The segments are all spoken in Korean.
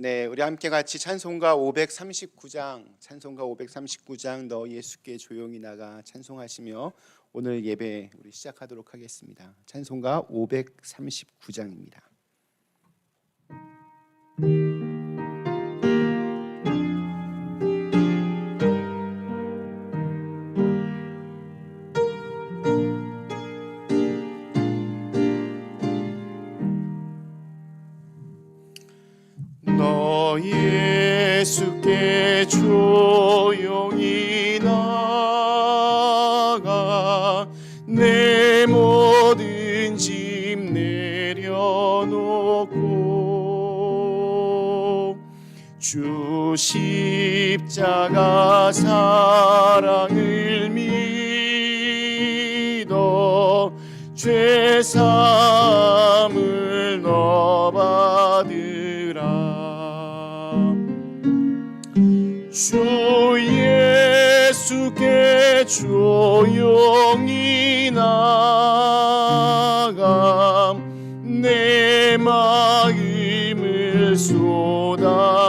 네, 우리 함께 같이 찬송가 539장 너 예수께 조용히 나가 찬송하시며 오늘 예배 우리 시작하도록 하겠습니다. 찬송가 539장입니다. 너 예수께 조용히 나가 내 모든 짐 내려놓고 주 십자가 사랑을 믿어 죄 사함을 너 받으라. 주 예수께 조용히 나가 내 마음을 쏟아놓으라.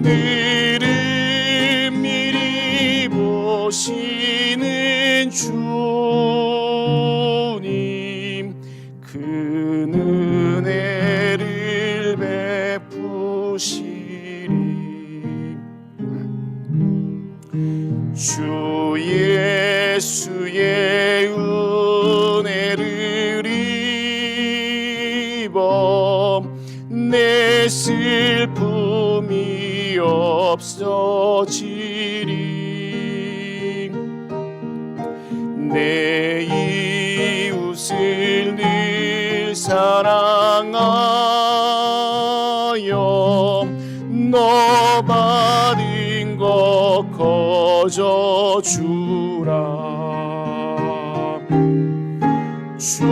너를 미리 보시는 주님 그 은혜를 베푸시리. 주 예수의 은혜를 입어 내 슬픔이 없어지리. 내 이웃을 늘 사랑하여 너 받은 것 거저주라. 주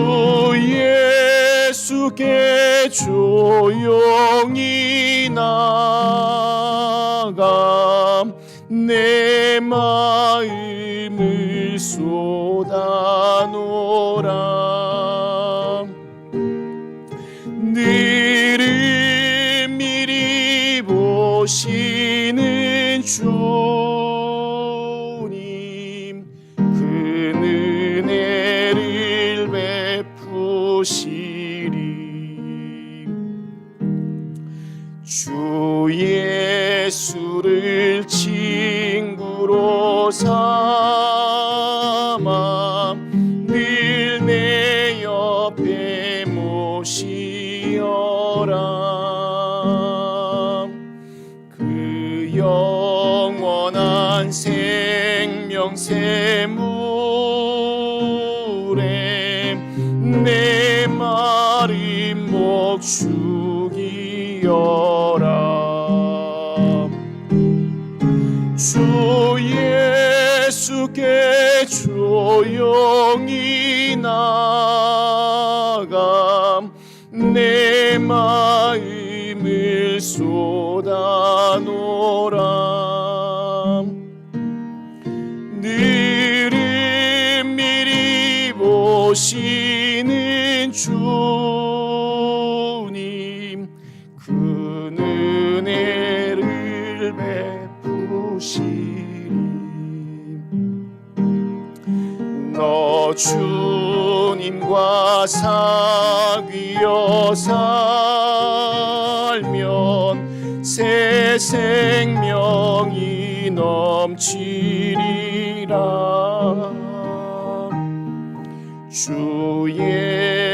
예수께 조용히 나가 내 마음을 쏟아놓으라. 너를 미리 보시는 주님 그 은혜를 베푸시리. 주 예수를 친구로 삼아 늘 내 옆에 모시어라. 그 영원한 생명 샘물에 내 마른 목 죽이어라. 주 예수께 조용히 나가 내 마음을 쏟아놓으라. 너를 미리 보시는 주님 그 은혜를 베푸시리. 너 주님과 사귀어 살면 새 생명이 넘치리라. 주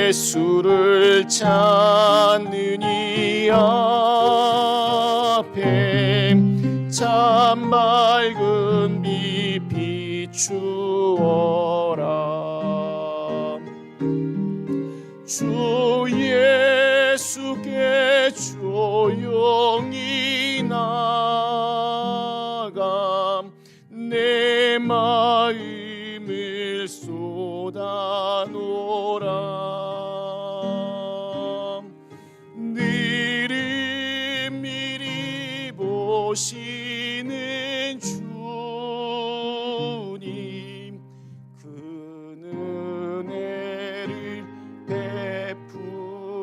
예수를 찾는 이 앞에 참 밝은 빛 비추어라. 주 예수께 조용히 나가 내 마음을 쏟아놓으라. 너를 미리 보시는 주님 그 은혜를 베푸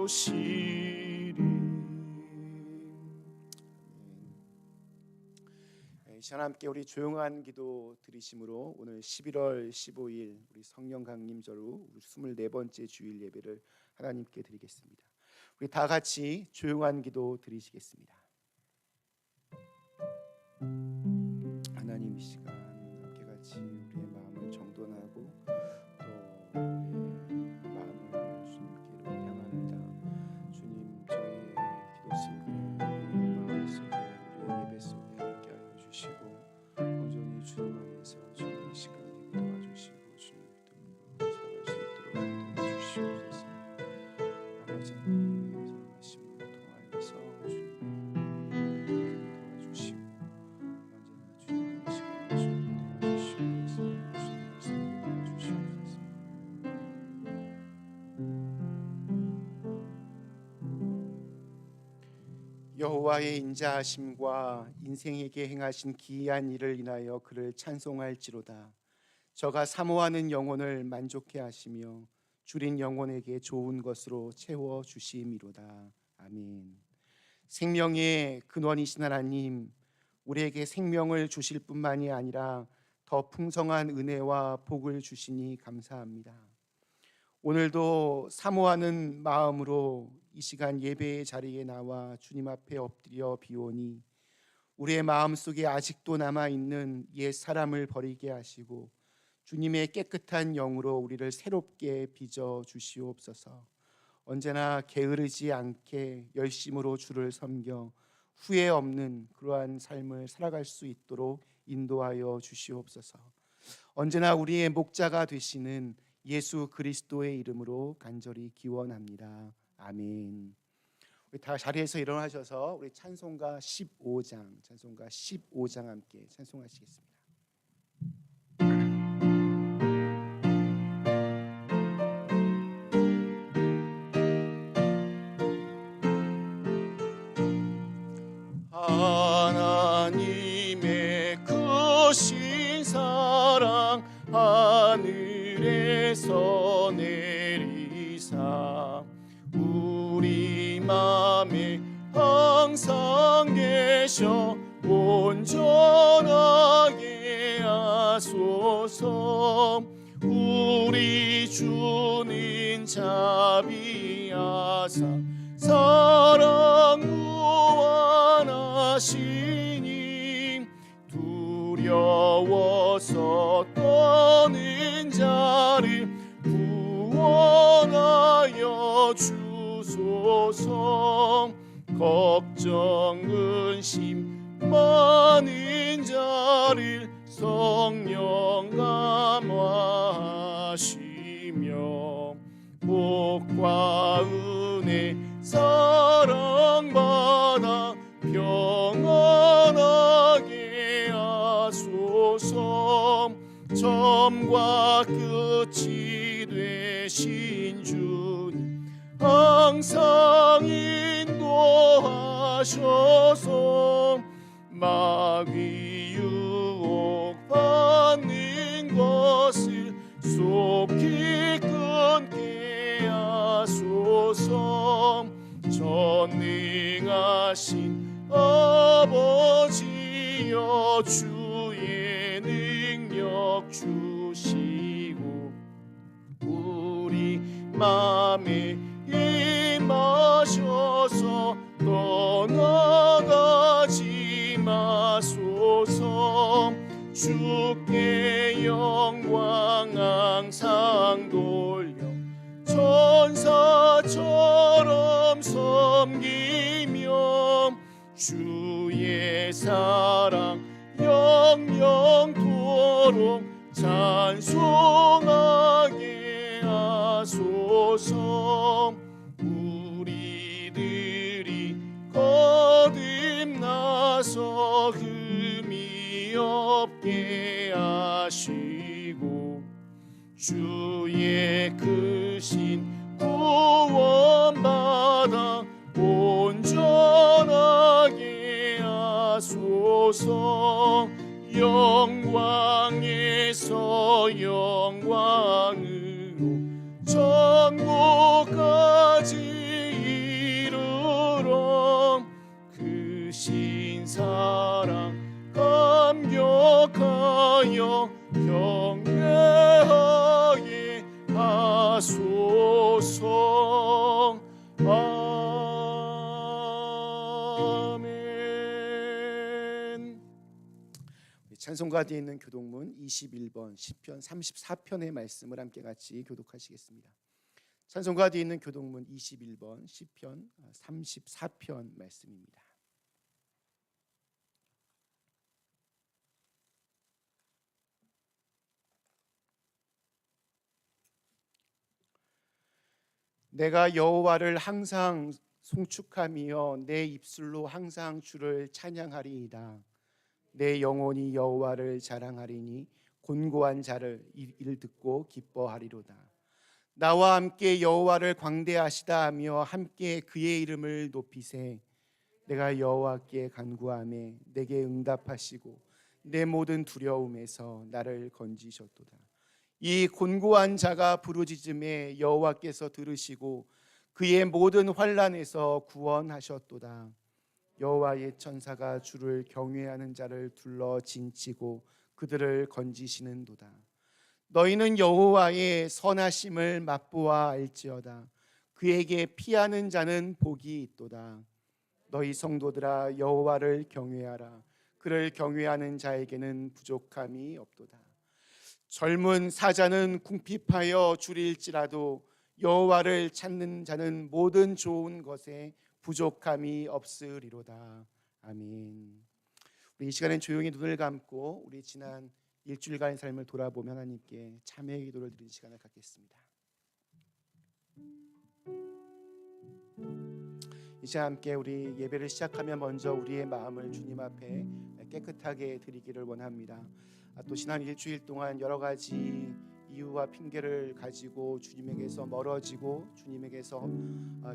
시간 함께 우리 조용한 기도 드리심으로 오늘 11월 15일 우리 성령 강림절로 24번째 주일 예배를 하나님께 드리겠습니다. 우리 다 같이 조용한 기도 드리시겠습니다. 하나님, 이 시간 함께 같이 우리의 마음을 정돈하고 또 우리의 마음을 주님께로 향합니다. 주님, 저희의 기도 속에 우리의 마음 속에 우리의 예배 속에 함께 하여 주시고 온전히 주님 안에서 주님 이 시간 예배 도와주시고 주님 믿음으로 살아갈 수 있도록 도와주시옵소서. 아버지 하나님, 선하심으로 통하여서 주님 도와주시고 언제나 주님 이 시간 주님 도와주시옵소서. 주님 말씀 도와주시옵소서. 여호와의 인자하심과 인생에게 행하신 기이한 일을 인하여 그를 찬송할지로다. 저가 사모하는 영혼을 만족해 하시며 줄인 영혼에게 좋은 것으로 채워 주심이로다. 아멘. 생명의 근원이신 하나님, 우리에게 생명을 주실 뿐만이 아니라 더 풍성한 은혜와 복을 주시니 감사합니다. 오늘도 사모하는 마음으로 이 시간 예배의 자리에 나와 주님 앞에 엎드려 비오니 우리의 마음속에 아직도 남아있는 옛 사람을 버리게 하시고 주님의 깨끗한 영으로 우리를 새롭게 빚어 주시옵소서. 언제나 게으르지 않게 열심으로 주를 섬겨 후회 없는 그러한 삶을 살아갈 수 있도록 인도하여 주시옵소서. 언제나 우리의 목자가 되시는 예수 그리스도의 이름으로 간절히 기원합니다. 아멘. 우리 다 자리에서 일어나셔서 우리 찬송가 15장 함께 찬송하시겠습니다. 하나님의 크신 사랑 하늘에서 내리사 우리 맘에 항상 계셔 온전하게 하소서. 우리 주는 자비하사 사랑 무한하시니 두려워서 떠는 자를 구원하여 주소서. 걱정 근심 많은 자를 성령 감화하시며 복과 은혜 사랑받아 평안하게 하소서. 처음과 끝이 되신 주님 항상 인도하셔서 마귀 유혹 받는 것을 속히 끊게 하소서. 전능하신 아버지여 주의 능력 주시고 우리 맘에 임하셔서 떠나가지 마소서. 주께 영광 항상 돌려 천사처럼 섬기며 주의 사랑 영영토록 찬송하게 하소서. 우리들이 거듭나서 흠이 없게 하시고 주의 크신 구원받아 온전하게 하소서. 영광에서 영광으로 천국까지 이르러 그 신 사랑 감격 인하여 경외하게 하소서. 아멘. 찬송가 뒤에 있는 교독문 21번 시편 34편의 말씀을 함께 같이 교독하시겠습니다. 찬송가 뒤에 있는 교독문 21번 시편 34편 말씀입니다. 내가 여호와를 항상 송축하며 내 입술로 항상 주를 찬양하리이다. 내 영혼이 여호와를 자랑하리니 곤고한 자를 이를 듣고 기뻐하리로다. 나와 함께 여호와를 광대하시다 하며 함께 그의 이름을 높이세. 내가 여호와께 간구하며 내게 응답하시고 내 모든 두려움에서 나를 건지셨도다. 이 곤고한 자가 부르짖음에 여호와께서 들으시고 그의 모든 환난에서 구원하셨도다. 여호와의 천사가 주를 경외하는 자를 둘러 진치고 그들을 건지시는도다. 너희는 여호와의 선하심을 맛보아 알지어다. 그에게 피하는 자는 복이 있도다. 너희 성도들아 여호와를 경외하라. 그를 경외하는 자에게는 부족함이 없도다. 젊은 사자는 궁핍하여 줄일지라도 여호와를 찾는 자는 모든 좋은 것에 부족함이 없으리로다. 아멘. 우리 이 시간엔 조용히 눈을 감고 우리 지난 일주일간의 삶을 돌아보며 하나님께 참회의 기도를 드리는 시간을 갖겠습니다. 이제 함께 우리 예배를 시작하며 먼저 우리의 마음을 주님 앞에 깨끗하게 드리기를 원합니다. 또 지난 일주일 동안 여러 가지 이유와 핑계를 가지고 주님에게서 멀어지고 주님에게서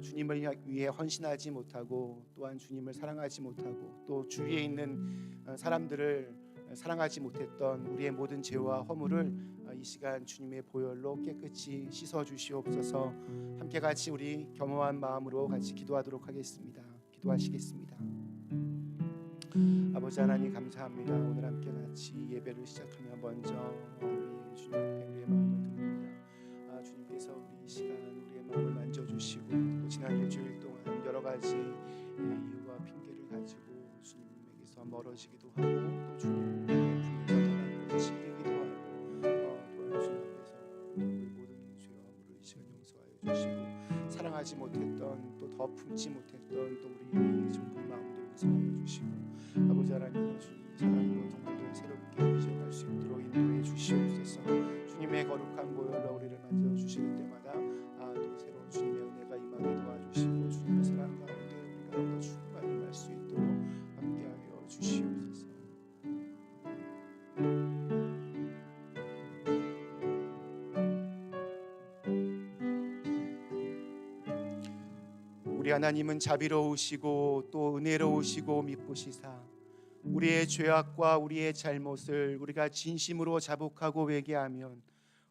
주님을 위해 헌신하지 못하고 또한 주님을 사랑하지 못하고 또 주위에 있는 사람들을 사랑하지 못했던 우리의 모든 죄와 허물을 이 시간 주님의 보혈로 깨끗이 씻어 주시옵소서. 함께 같이 우리 겸허한 마음으로 같이 기도하도록 하겠습니다. 기도하시겠습니다. 아버지 하나님 감사합니다. 오늘 함께 같이 예배를 시작하며 먼저 우리 주님 앞에 우리의 마음을 듭니다. 주님께서 우리 이 시간 우리의 마음을 만져주시고 또 지난 일주일 동안 여러 가지 이유와 핑계를 가지고 주님에게서 멀어지기도 하고 또 주님을 품에서 떠나고 지기도 하고 또한 주님 앞에서 우리 모든 죄와 허물을 이 시간 용서하여 주시고 사랑하지 못했던 또 더 품지 못했던 또 우리 좁은 마음도 용서하여 주시고 아버지 하나님 주님의 사랑으로 오늘도 새롭게 빚어갈 수 있도록 인도해 주시옵소서. 주님의 거룩한 보혈로 우리를 만져 주실 때마다 또 새로운 주님의 은혜가 임하게 도와주시고 주님의 사랑 가운데 우리가 더 충만히 갈 수 있도록 함께하여 주시옵소서. 우리 하나님은 자비로우시고 또 은혜로우시고 미쁘시사 우리의 죄악과 우리의 잘못을 우리가 진심으로 자복하고 회개하면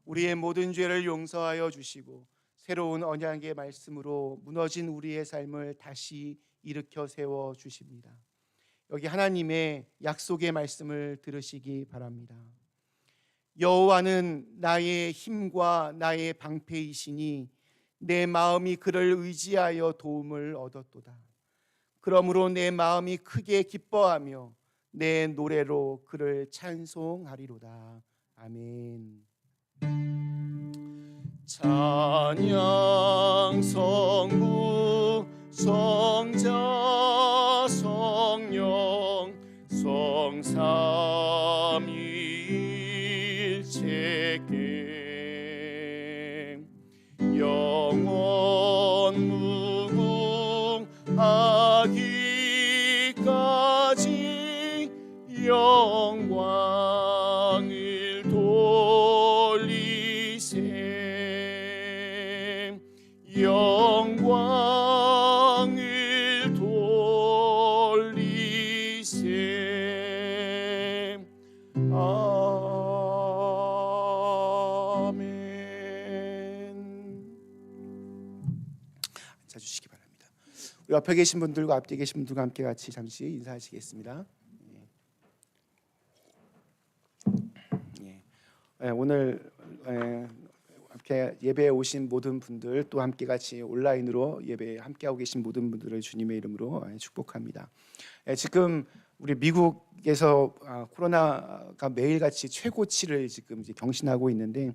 우리의 모든 죄를 용서하여 주시고 새로운 언약의 말씀으로 무너진 우리의 삶을 다시 일으켜 세워 주십니다. 여기 하나님의 약속의 말씀을 들으시기 바랍니다. 여호와는 나의 힘과 나의 방패이시니 내 마음이 그를 의지하여 도움을 얻었도다. 그러므로 내 마음이 크게 기뻐하며 내 노래로 그를 찬송하리로다. 아멘. 찬양 성부 성자 성령 성삼위일체계 영원 무궁하기까지 영광을 돌리세 영광을 돌리세. 아멘. 앉아주시기 바랍니다. 우리 옆에 계신 분들과 앞뒤에 계신 분들과 함께 같이 잠시 인사하시겠습니다. 오늘 함께 예배에 오신 모든 분들, 또 함께 같이 온라인으로 예배에 함께하고 계신 모든 분들을 주님의 이름으로 축복합니다. 지금 우리 미국에서 코로나가 매일같이 최고치를 지금 이제 경신하고 있는데,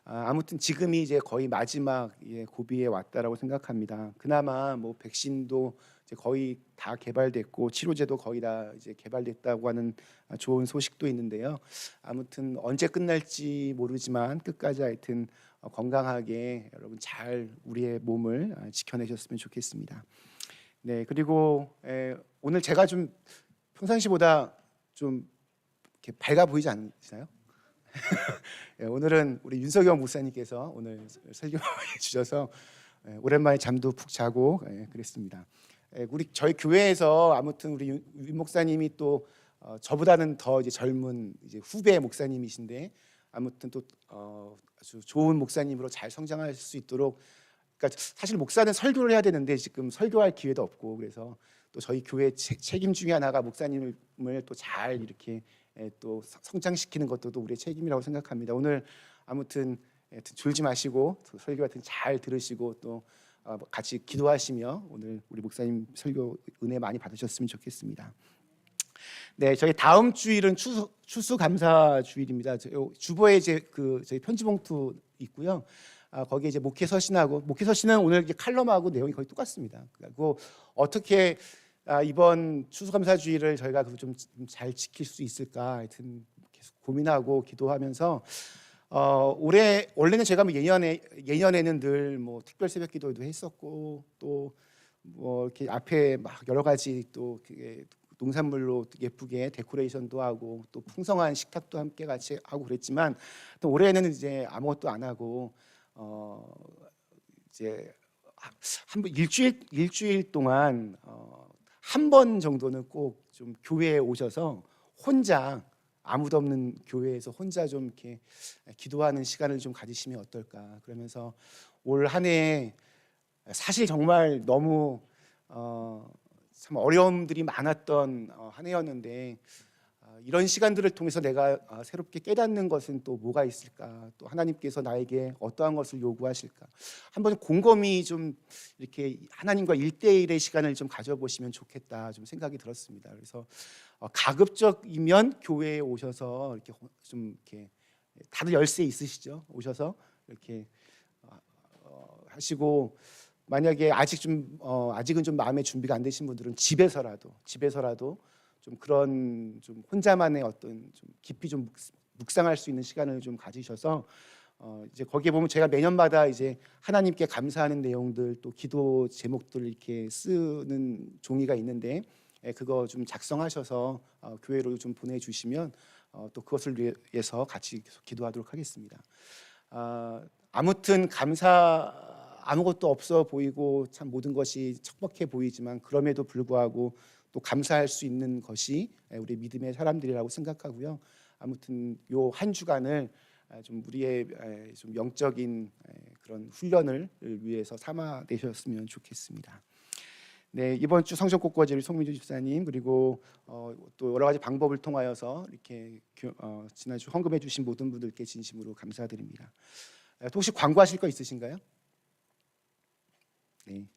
아무튼 지금이 이제 거의 마지막 고비에 왔다라고 생각합니다. 그나마 뭐 백신도 이제 거의 다 개발됐고 치료제도 거의 다 이제 개발됐다고 하는 좋은 소식도 있는데요. 아무튼 언제 끝날지 모르지만 끝까지 하여튼 건강하게 여러분 잘 우리의 몸을 지켜내셨으면 좋겠습니다. 네, 그리고 오늘 제가 좀 평상시보다 좀 이렇게 밝아 보이지 않으시나요? 오늘은 우리 윤석영 목사님께서 오늘 설교해 주셔서 오랜만에 잠도 푹 자고 그랬습니다. 우리 저희 교회에서 아무튼 우리 윤 목사님이 또 저보다는 더 이제 젊은 이제 후배 목사님이신데, 아무튼 또 아주 좋은 목사님으로 잘 성장할 수 있도록, 그러니까 사실 목사는 설교를 해야 되는데 지금 설교할 기회도 없고, 그래서 또 저희 교회 책임 중에 하나가 목사님을 또 잘 이렇게 또 성장시키는 것도 또 우리의 책임이라고 생각합니다. 오늘 아무튼 졸지 마시고 설교 같은 잘 들으시고 또 같이 기도하시며 오늘 우리 목사님 설교 은혜 많이 받으셨으면 좋겠습니다. 네, 저희 다음 주일은 추수감사 주일입니다. 주보에 이제 저희 편지봉투 있고요. 거기에 이제 목회서신은 오늘 이제 칼럼하고 내용이 거의 똑같습니다. 그리고 어떻게 이번 추수감사주일을 저희가 좀 잘 지킬 수 있을까 하여튼 계속 고민하고 기도하면서 원래는 제가 뭐 예년에는 늘 뭐 특별 새벽기도도 했었고 또 뭐 이렇게 앞에 막 여러 가지 또 농산물로 예쁘게 데코레이션도 하고 또 풍성한 식탁도 함께 같이 하고 그랬지만, 또 올해는 이제 아무것도 안 하고 이제 한번 일주일 동안 한 번 정도는 꼭 좀 교회에 오셔서 혼자, 아무도 없는 교회에서 혼자 좀 이렇게 기도하는 시간을 좀 가지시면 어떨까. 그러면서 올 한 해 사실 정말 너무 참 어려움들이 많았던 한 해였는데, 이런 시간들을 통해서 내가 새롭게 깨닫는 것은 또 뭐가 있을까, 또 하나님께서 나에게 어떠한 것을 요구하실까, 한번 곰곰이 좀 이렇게 하나님과 1대1의 시간을 좀 가져보시면 좋겠다 좀 생각이 들었습니다. 그래서 가급적이면 교회에 오셔서 이렇게 좀 이렇게 다들 열쇠 있으시죠? 오셔서 이렇게 하시고, 만약에 아직은 좀 마음의 준비가 안 되신 분들은 집에서라도 좀 그런 좀 혼자만의 어떤 좀 깊이 좀 묵상할 수 있는 시간을 좀 가지셔서 이제 거기에 보면 제가 매년마다 이제 하나님께 감사하는 내용들 또 기도 제목들 이렇게 쓰는 종이가 있는데, 그거 좀 작성하셔서 교회로 좀 보내주시면 또 그것을 위해서 같이 계속 기도하도록 하겠습니다. 아무튼 아무것도 없어 보이고 참 모든 것이 척박해 보이지만, 그럼에도 불구하고 또 감사할 수 있는 것이 우리 믿음의 사람들이라고 생각하고요. 아무튼 요 한 주간을 좀 우리의 좀 영적인 그런 훈련을 위해서 삼아내셨으면 좋겠습니다. 네, 이번 주 성전 꽃꽂이를 송민주 집사님, 그리고 또 여러 가지 방법을 통하여서 이렇게 지난주 헌금해 주신 모든 분들께 진심으로 감사드립니다. 또 혹시 광고하실 거 있으신가요? 네.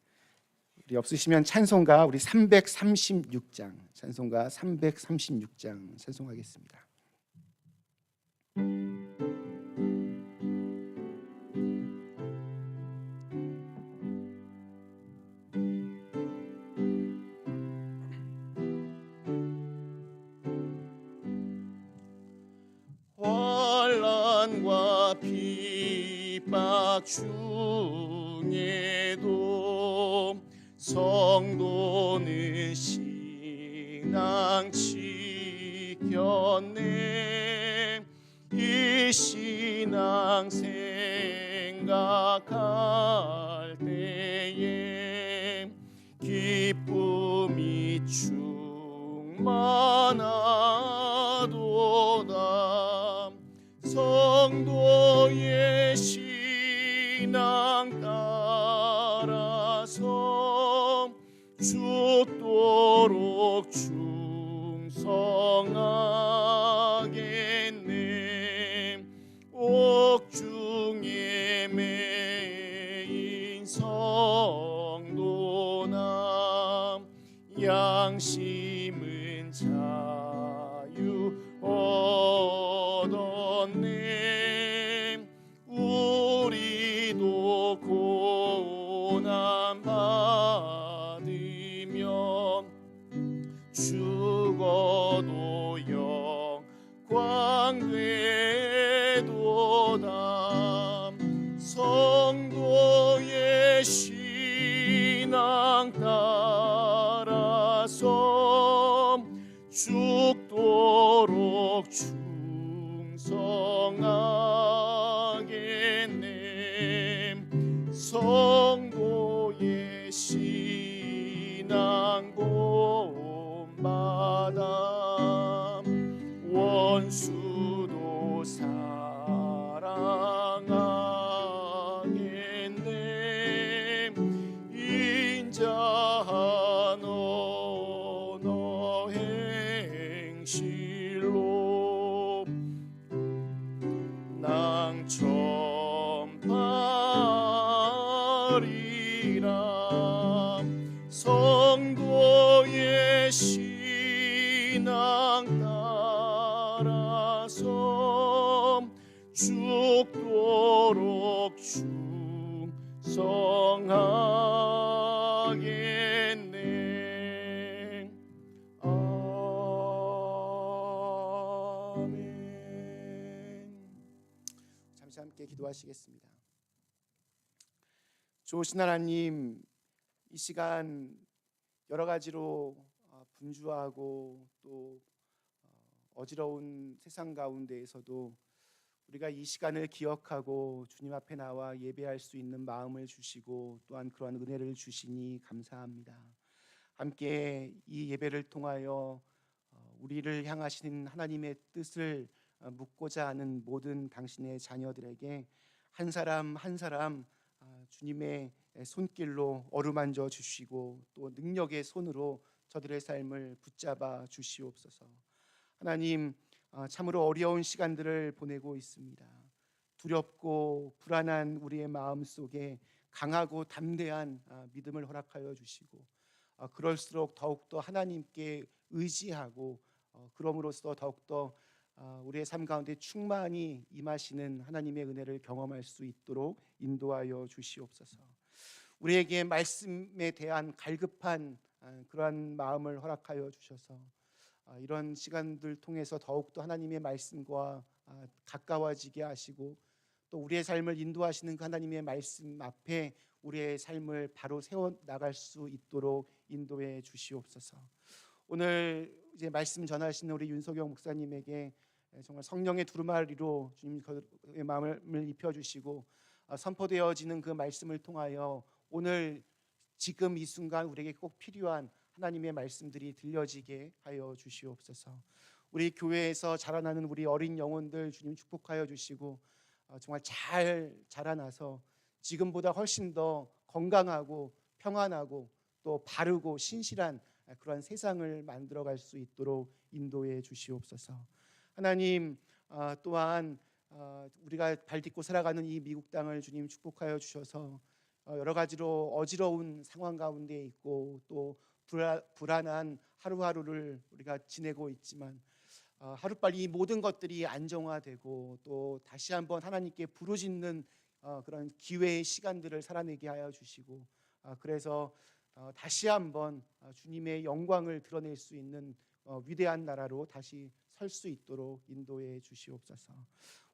우리 없으시면 찬송가 우리 336장 찬송하겠습니다. 환난과 핍박 중에도 성도는 신앙 지켰네. 이 신앙 생각할 때에 기쁨이 충만하도다. 성도의 신앙 따라서 죽도록 충성하겠네. 양심은 자유 얻었네. 우리도 고난 받으며 죽어도 영광 되도다. 성도의 신앙 따라서 죽도록 충성하겠네. 성도의 신앙 본받아 원수도 사랑하겠네. 인자한 언어 행실로 낭천파리라. 성도의 신앙 따라서 죽도록 충성하겠네. 아멘. 잠시 함께 기도하시겠습니다. 좋으신 하나님, 이 시간 여러 가지로 분주하고 또 어지러운 세상 가운데에서도 우리가 이 시간을 기억하고 주님 앞에 나와 예배할 수 있는 마음을 주시고 또한 그러한 은혜를 주시니 감사합니다. 함께 이 예배를 통하여 우리를 향하신 하나님의 뜻을 묻고자 하는 모든 당신의 자녀들에게 한 사람 한 사람 주님의 손길로 어루만져 주시고 또 능력의 손으로 저들의 삶을 붙잡아 주시옵소서. 하나님, 참으로 어려운 시간들을 보내고 있습니다. 두렵고 불안한 우리의 마음 속에 강하고 담대한 믿음을 허락하여 주시고 그럴수록 더욱더 하나님께 의지하고 그럼으로써 더욱더 우리의 삶 가운데 충만히 임하시는 하나님의 은혜를 경험할 수 있도록 인도하여 주시옵소서. 우리에게 말씀에 대한 갈급한 그러한 마음을 허락하여 주셔서 이런 시간들 통해서 더욱더 하나님의 말씀과 가까워지게 하시고 또 우리의 삶을 인도하시는 그 하나님의 말씀 앞에 우리의 삶을 바로 세워 나갈 수 있도록 인도해 주시옵소서. 오늘 이제 말씀 전하시는 우리 윤석영 목사님에게 정말 성령의 두루마리로 주님 의 마음을 입혀 주시고 선포되어지는 그 말씀을 통하여 오늘 지금 이 순간 우리에게 꼭 필요한 하나님의 말씀들이 들려지게 하여 주시옵소서. 우리 교회에서 자라나는 우리 어린 영혼들 주님 축복하여 주시고 정말 잘 자라나서 지금보다 훨씬 더 건강하고 평안하고 또 바르고 신실한 그런 세상을 만들어갈 수 있도록 인도해 주시옵소서. 하나님, 또한 우리가 발딛고 살아가는 이 미국 땅을 주님 축복하여 주셔서 여러 가지로 어지러운 상황 가운데 있고 또 불안한 하루하루를 우리가 지내고 있지만 하루빨리 이 모든 것들이 안정화되고 또 다시 한번 하나님께 부르짖는 그런 기회의 시간들을 살아내게 하여 주시고 그래서 다시 한번 주님의 영광을 드러낼 수 있는 위대한 나라로 다시 설 수 있도록 인도해 주시옵소서.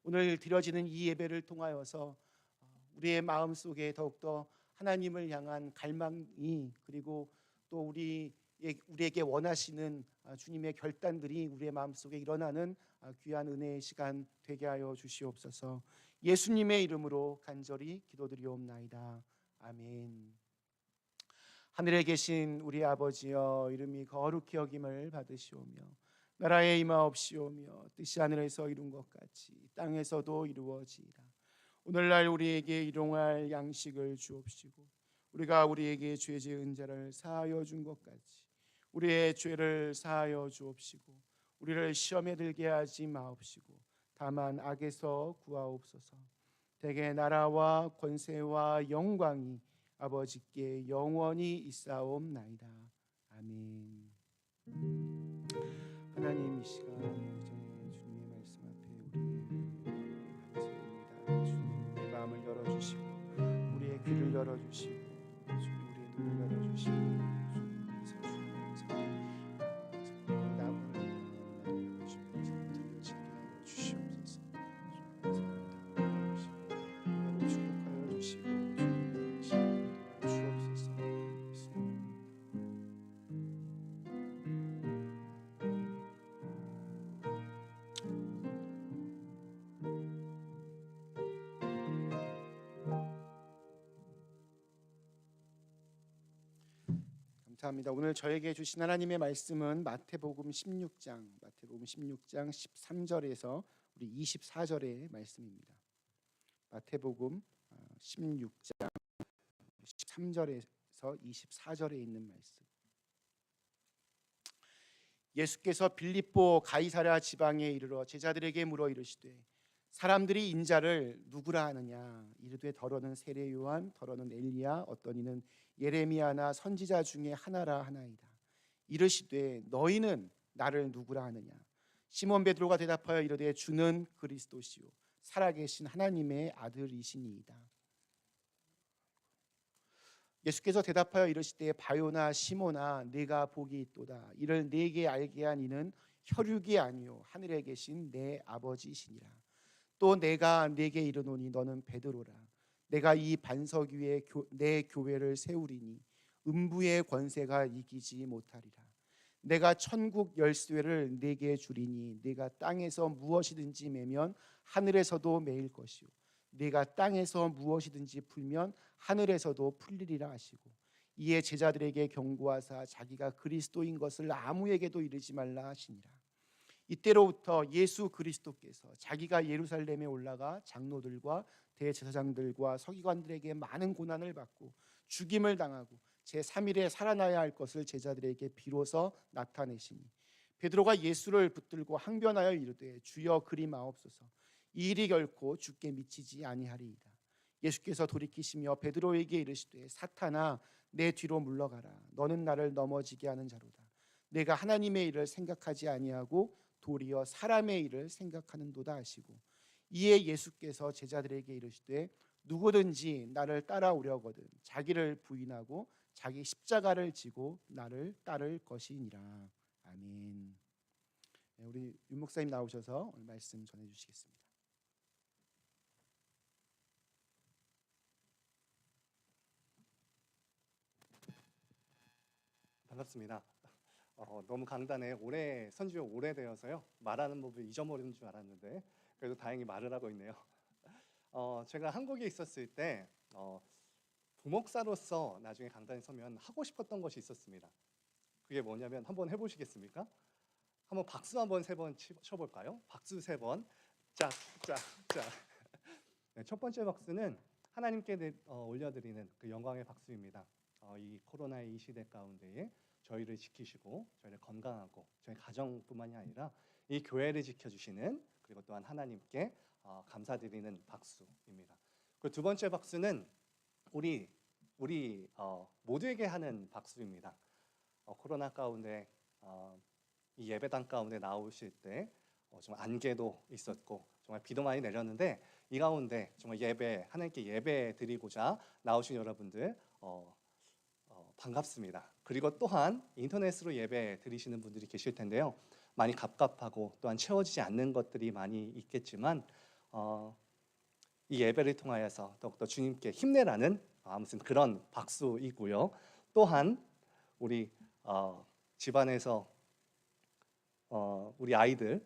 오늘 드려지는 이 예배를 통하여서 우리의 마음 속에 더욱더 하나님을 향한 갈망이 그리고 또 우리에게 원하시는 주님의 결단들이 우리의 마음 속에 일어나는 귀한 은혜의 시간 되게 하여 주시옵소서. 예수님의 이름으로 간절히 기도드리옵나이다. 아멘. 하늘에 계신 우리 아버지여, 이름이 거룩히 여김을 받으시오며 나라의 임하옵시오며 뜻이 하늘에서 이룬 것 같이 땅에서도 이루어지이다. 오늘날 우리에게 일용할 양식을 주옵시고 우리가 우리에게 죄 지은 자를 사하여 준 것 같이 우리의 죄를 사하여 주옵시고 우리를 시험에 들게 하지 마옵시고 다만 악에서 구하옵소서. 대개 나라와 권세와 영광이 아버지께 영원히 있사옵나이다. 아멘. 감사합니다. 오늘 저에게 주신 하나님의 말씀은 마태복음 16장 13절에서 우리 24절의 말씀입니다. 마태복음 16장 13절에서 24절에 있는 말씀. 예수께서 빌립보 가이사랴 지방에 이르러 제자들에게 물어 이르시되 사람들이 인자를 누구라 하느냐? 이르되 더러는 세례 요한, 더러는 엘리야, 어떤 이는 예레미야나 선지자 중에 하나라 하나이다. 이르시되 너희는 나를 누구라 하느냐? 시몬 베드로가 대답하여 이르되 주는 그리스도시요 살아계신 하나님의 아들이시니이다. 예수께서 대답하여 이르시되 바요나 시몬아 네가 복이 있도다. 이를 네게 알게 한 이는 혈육이 아니요 하늘에 계신 내 아버지시니라. 또 내가 네게 이르노니 너는 베드로라. 내가 이 반석 위에 내 교회를 세우리니 음부의 권세가 이기지 못하리라. 내가 천국 열쇠를 네게 주리니 네가 땅에서 무엇이든지 매면 하늘에서도 매일 것이요 네가 땅에서 무엇이든지 풀면 하늘에서도 풀리리라 하시고 이에 제자들에게 경고하사 자기가 그리스도인 것을 아무에게도 이르지 말라 하시니라. 이때로부터 예수 그리스도께서 자기가 예루살렘에 올라가 장로들과 대제사장들과 서기관들에게 많은 고난을 받고 죽임을 당하고 제3일에 살아나야 할 것을 제자들에게 비로소 나타내시니 베드로가 예수를 붙들고 항변하여 이르되 주여 그리마옵소서. 이 일이 결코 주께 미치지 아니하리이다. 예수께서 돌이키시며 베드로에게 이르시되 사탄아 내 뒤로 물러가라. 너는 나를 넘어지게 하는 자로다. 내가 하나님의 일을 생각하지 아니하고 도리어 사람의 일을 생각하는도다 하시고 이에 예수께서 제자들에게 이르시되 누구든지 나를 따라오려거든 자기를 부인하고 자기 십자가를 지고 나를 따를 것이니라. 아멘. 우리 윤 목사님 나오셔서 오늘 말씀 전해 주시겠습니다. 반갑습니다. 너무 강단에 선지가 오래되어서요 말하는 법을 잊어버리는 줄 알았는데 그래도 다행히 말을 하고 있네요. 제가 한국에 있었을 때 부목사로서 나중에 강단에 서면 하고 싶었던 것이 있었습니다. 그게 뭐냐면 한번 해보시겠습니까? 한번 박수 한번 3번 쳐볼까요? 박수 3번. 짝짝짝. 네, 첫 번째 박수는 하나님께 올려드리는 그 영광의 박수입니다. 이 코로나의 이 시대 가운데에 저희를 지키시고 저희를 건강하고 저희 가정뿐만이 아니라 이 교회를 지켜주시는 그리고 또한 하나님께 감사드리는 박수입니다. 그 두 번째 박수는 우리 모두에게 하는 박수입니다. 코로나 가운데 이 예배당 가운데 나오실 때 정말 안개도 있었고 정말 비도 많이 내렸는데 이 가운데 정말 하나님께 예배 드리고자 나오신 여러분들 반갑습니다. 그리고 또한 인터넷으로 예배 드리시는 분들이 계실 텐데요. 많이 갑갑하고 또한 채워지지 않는 것들이 많이 있겠지만 이 예배를 통하여서 더욱더 주님께 힘내라는 아무튼 그런 박수이고요. 또한 우리 집안에서 우리 아이들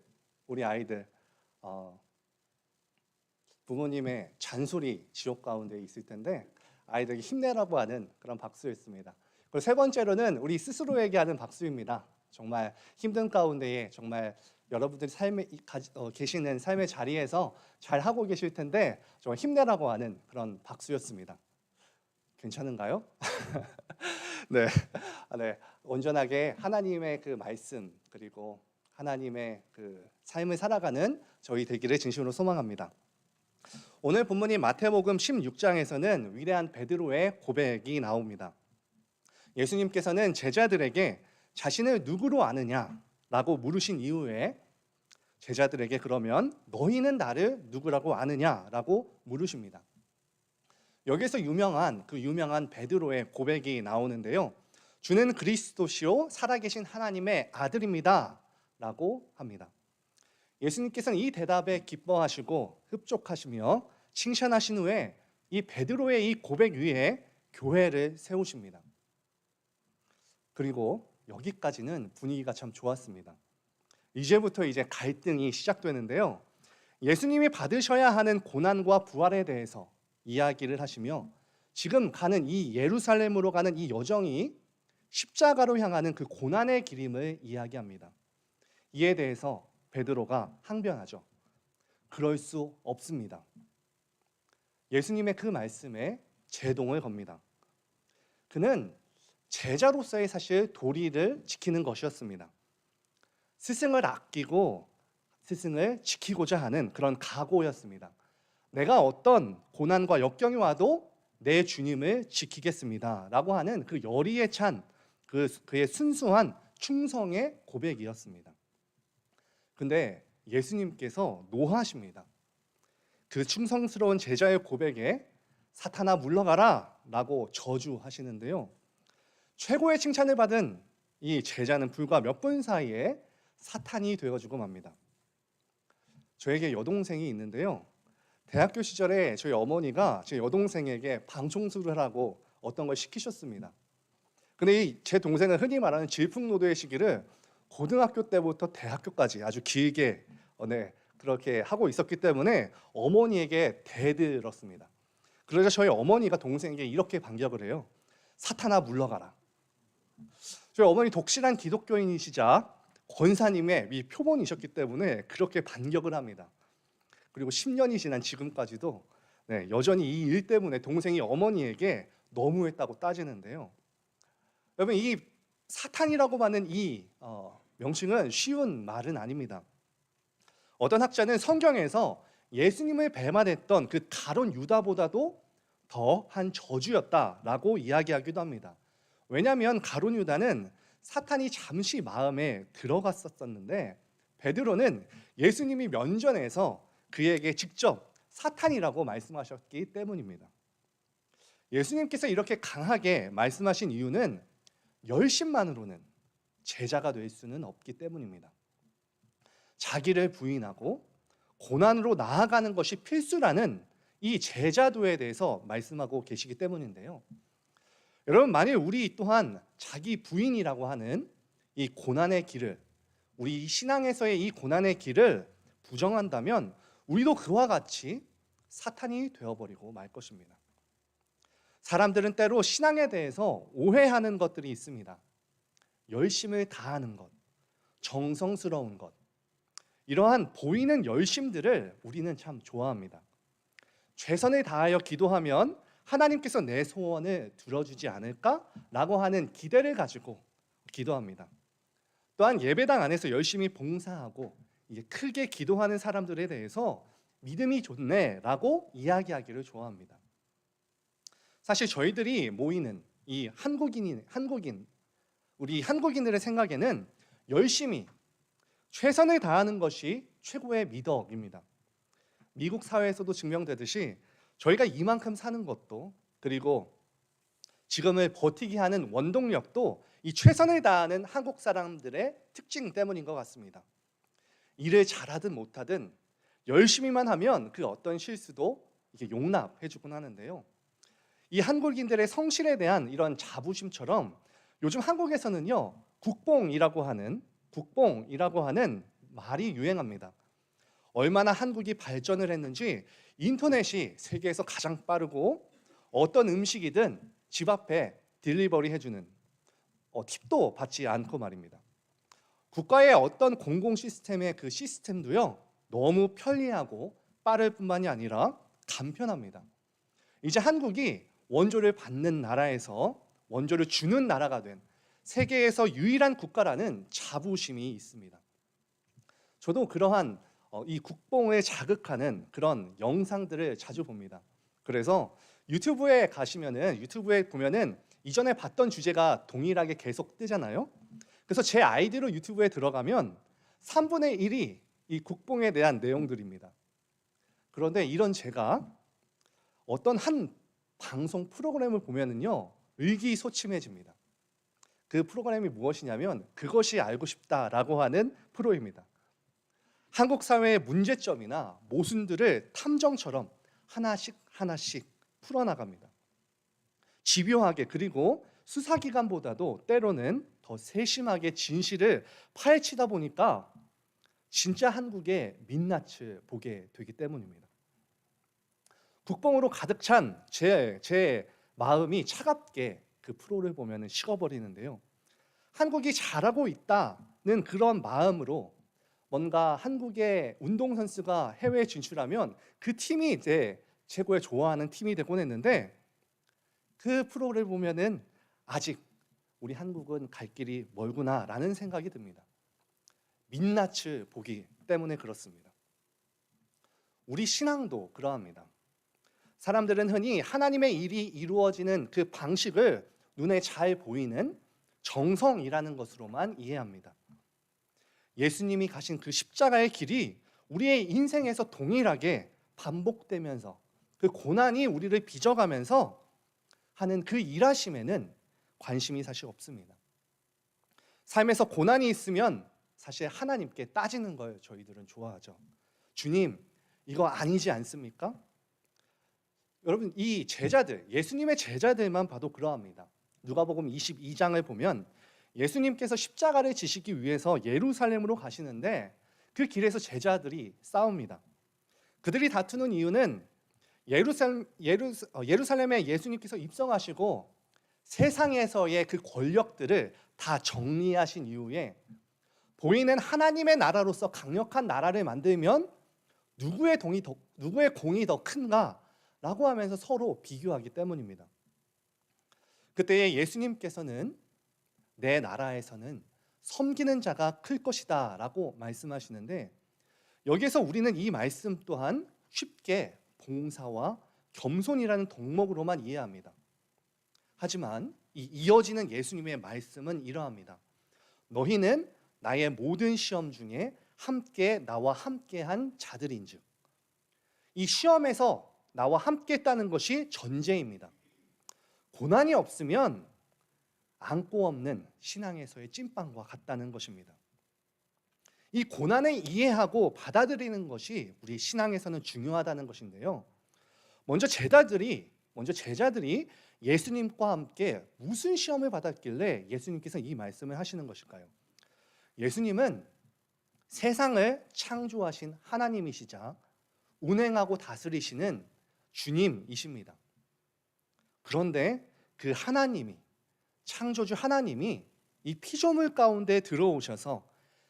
부모님의 잔소리 지옥 가운데 있을 텐데 아이들에게 힘내라고 하는 그런 박수였습니다. 그리고 세 번째로는 우리 스스로에게 하는 박수입니다. 정말 힘든 가운데에 정말 여러분들이 계시는 삶의 자리에서 잘 하고 계실 텐데 정말 힘내라고 하는 그런 박수였습니다. 괜찮은가요? 네, 온전하게 하나님의 그 말씀 그리고 하나님의 그 삶을 살아가는 저희 되기를 진심으로 소망합니다. 오늘 본문인 마태복음 16장에서는 위대한 베드로의 고백이 나옵니다. 예수님께서는 제자들에게 자신을 누구로 아느냐라고 물으신 이후에 제자들에게 그러면 너희는 나를 누구라고 아느냐라고 물으십니다. 여기서 유명한 베드로의 고백이 나오는데요. 주는 그리스도시요 살아계신 하나님의 아들입니다 라고 합니다. 예수님께서는 이 대답에 기뻐하시고 흡족하시며 칭찬하신 후에 이 베드로의 이 고백 위에 교회를 세우십니다. 그리고 여기까지는 분위기가 참 좋았습니다. 이제부터 갈등이 시작되는데요. 예수님이 받으셔야 하는 고난과 부활에 대해서 이야기를 하시며 지금 가는 이 예루살렘으로 가는 이 여정이 십자가로 향하는 그 고난의 길임을 이야기합니다. 이에 대해서 베드로가 항변하죠. 그럴 수 없습니다. 예수님의 그 말씀에 제동을 겁니다. 그는 제자로서의 사실 도리를 지키는 것이었습니다. 스승을 아끼고 스승을 지키고자 하는 그런 각오였습니다. 내가 어떤 고난과 역경이 와도 내 주님을 지키겠습니다 라고 하는 그 열의에 찬 그의 순수한 충성의 고백이었습니다. 근데 예수님께서 노하십니다. 그 충성스러운 제자의 고백에 사탄아 물러가라 라고 저주하시는데요. 최고의 칭찬을 받은 이 제자는 불과 몇 분 사이에 사탄이 되어주고 맙니다. 저에게 여동생이 있는데요. 대학교 시절에 저희 어머니가 제 여동생에게 방청소를 하라고 어떤 걸 시키셨습니다. 근데 제 동생은 흔히 말하는 질풍노도의 시기를 고등학교 때부터 대학교까지 아주 길게 그렇게 하고 있었기 때문에 어머니에게 대들었습니다. 그러자 저희 어머니가 동생에게 이렇게 반격을 해요. 사탄아 물러가라. 저희 어머니 독실한 기독교인이시자 권사님의 이 표본이셨기 때문에 그렇게 반격을 합니다. 그리고 10년이 지난 지금까지도 여전히 이 일 때문에 동생이 어머니에게 너무했다고 따지는데요. 여러분, 이 사탄이라고 하는 이 명칭은 쉬운 말은 아닙니다. 어떤 학자는 성경에서 예수님을 배반했던 그 가룟 유다보다도 더한 저주였다라고 이야기하기도 합니다. 왜냐하면 가룟 유다는 사탄이 잠시 마음에 들어갔었는데 베드로는 예수님이 면전에서 그에게 직접 사탄이라고 말씀하셨기 때문입니다. 예수님께서 이렇게 강하게 말씀하신 이유는 열심만으로는 제자가 될 수는 없기 때문입니다. 자기를 부인하고 고난으로 나아가는 것이 필수라는 이 제자도에 대해서 말씀하고 계시기 때문인데요. 여러분, 만일 우리 또한 자기 부인이라고 하는 이 고난의 길을, 우리 신앙에서의 이 고난의 길을 부정한다면 우리도 그와 같이 사탄이 되어버리고 말 것입니다. 사람들은 때로 신앙에 대해서 오해하는 것들이 있습니다. 열심을 다하는 것, 정성스러운 것, 이러한 보이는 열심들을 우리는 참 좋아합니다. 최선을 다하여 기도하면 하나님께서 내 소원을 들어주지 않을까라고 하는 기대를 가지고 기도합니다. 또한 예배당 안에서 열심히 봉사하고 이게 크게 기도하는 사람들에 대해서 믿음이 좋네라고 이야기하기를 좋아합니다. 사실 저희들이 모이는 이 우리 한국인들의 생각에는 열심히 최선을 다하는 것이 최고의 미덕입니다. 미국 사회에서도 증명되듯이 저희가 이만큼 사는 것도, 그리고 지금을 버티게 하는 원동력도 이 최선을 다하는 한국 사람들의 특징 때문인 것 같습니다. 일을 잘하든 못하든 열심히만 하면 그 어떤 실수도 이게 용납해주곤 하는데요. 이 한국인들의 성실에 대한 이런 자부심처럼 요즘 한국에서는요, 국뽕이라고 하는 말이 유행합니다. 얼마나 한국이 발전을 했는지 인터넷이 세계에서 가장 빠르고 어떤 음식이든 집 앞에 딜리버리 해주는 팁도 받지 않고 말입니다. 국가의 어떤 공공 시스템의 그 시스템도요, 너무 편리하고 빠를 뿐만이 아니라 간편합니다. 이제 한국이 원조를 받는 나라에서 원조를 주는 나라가 된 세계에서 유일한 국가라는 자부심이 있습니다. 저도 그러한 이 국뽕을 자극하는 그런 영상들을 자주 봅니다. 그래서 유튜브에 보면은 이전에 봤던 주제가 동일하게 계속 뜨잖아요. 그래서 제 아이디로 유튜브에 들어가면 3분의 1이 이 국뽕에 대한 내용들입니다. 그런데 이런 제가 어떤 한 방송 프로그램을 보면은요, 의기소침해집니다. 그 프로그램이 무엇이냐면 그것이 알고 싶다라고 하는 프로입니다. 한국 사회의 문제점이나 모순들을 탐정처럼 하나씩 풀어나갑니다. 집요하게, 그리고 수사기관보다도 때로는 더 세심하게 진실을 파헤치다 보니까 진짜 한국의 민낯을 보게 되기 때문입니다. 국뽕으로 가득 찬 제 마음이 차갑게 그 프로를 보면 식어버리는데요. 한국이 잘하고 있다는 그런 마음으로 뭔가 한국의 운동선수가 해외에 진출하면 그 팀이 이제 최고의 좋아하는 팀이 되곤 했는데 그 프로를 보면은 아직 우리 한국은 갈 길이 멀구나라는 생각이 듭니다. 민낯을 보기 때문에 그렇습니다. 우리 신앙도 그러합니다. 사람들은 흔히 하나님의 일이 이루어지는 그 방식을 눈에 잘 보이는 정성이라는 것으로만 이해합니다. 예수님이 가신 그 십자가의 길이 우리의 인생에서 동일하게 반복되면서 그 고난이 우리를 빚어가면서 하는 그 일하심에는 관심이 사실 없습니다. 삶에서 고난이 있으면 사실 하나님께 따지는 걸 저희들은 좋아하죠. 주님, 이거 아니지 않습니까? 여러분, 이 제자들, 예수님의 제자들만 봐도 그러합니다. 누가복음 22장을 보면 예수님께서 십자가를 지시기 위해서 예루살렘으로 가시는데 그 길에서 제자들이 싸웁니다. 그들이 다투는 이유는 예루살렘에 예수님께서 입성하시고 세상에서의 그 권력들을 다 정리하신 이후에 보이는 하나님의 나라로서 강력한 나라를 만들면 누구의 공이 더 큰가라고 하면서 서로 비교하기 때문입니다. 그때 예수님께서는 내 나라에서는 섬기는 자가 클 것이다 라고 말씀하시는데 여기에서 우리는 이 말씀 또한 쉽게 봉사와 겸손이라는 덕목으로만 이해합니다. 하지만 이 이어지는 예수님의 말씀은 이러합니다. 너희는 나의 모든 시험 중에 함께 나와 함께한 자들인즉. 이 시험에서 나와 함께했다는 것이 전제입니다. 고난이 없으면 안고 없는 신앙에서의 찐빵과 같다는 것입니다. 이 고난을 이해하고 받아들이는 것이 우리 신앙에서는 중요하다는 것인데요. 먼저 제자들이 예수님과 함께 무슨 시험을 받았길래 예수님께서 이 말씀을 하시는 것일까요? 예수님은 세상을 창조하신 하나님이시자 운행하고 다스리시는 주님이십니다. 그런데 그 하나님이, 창조주 하나님이 이 피조물 가운데 들어오셔서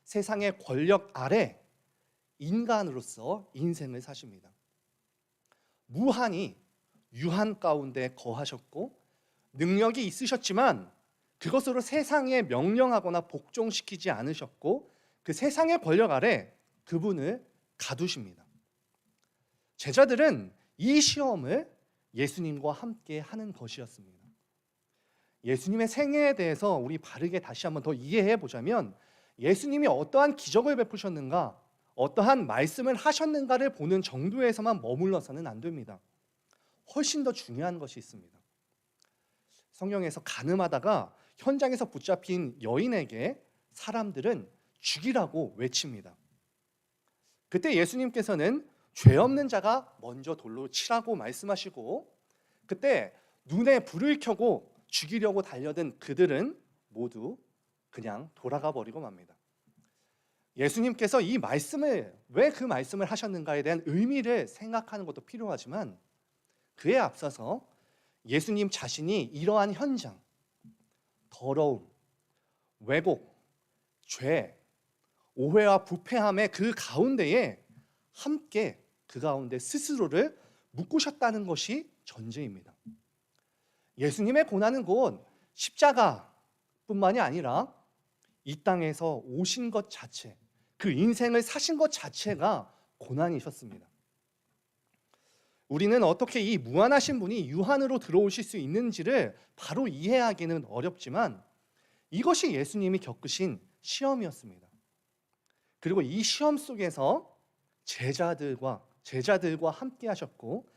세상의 권력 아래 인간으로서 인생을 사십니다. 무한히 유한 가운데 거하셨고 능력이 있으셨지만 그것으로 세상에 명령하거나 복종시키지 않으셨고 그 세상의 권력 아래 그분을 가두십니다. 제자들은 이 시험을 예수님과 함께 하는 것이었습니다. 예수님의 생애에 대해서 우리 바르게 다시 한번 더 이해해 보자면 예수님이 어떠한 기적을 베푸셨는가, 어떠한 말씀을 하셨는가를 보는 정도에서만 머물러서는 안 됩니다. 훨씬 더 중요한 것이 있습니다. 성경에서 가늠하다가 현장에서 붙잡힌 여인에게 사람들은 죽이라고 외칩니다. 그때 예수님께서는 죄 없는 자가 먼저 돌로 치라고 말씀하시고 그때 눈에 불을 켜고 죽이려고 달려든 그들은 모두 그냥 돌아가 버리고 맙니다. 예수님께서 이 말씀을 왜 그 말씀을 하셨는가에 대한 의미를 생각하는 것도 필요하지만 그에 앞서서 예수님 자신이 이러한 현장, 더러움, 왜곡, 죄, 오해와 부패함의 그 가운데에 함께 그 가운데 스스로를 묶으셨다는 것이 전제입니다. 예수님의 고난은 곧 십자가뿐만이 아니라 이 땅에서 오신 것 자체, 그 인생을 사신 것 자체가 고난이셨습니다. 우리는 어떻게 이 무한하신 분이 유한으로 들어오실 수 있는지를 바로 이해하기는 어렵지만 이것이 예수님이 겪으신 시험이었습니다. 그리고 이 시험 속에서 제자들과 함께 하셨고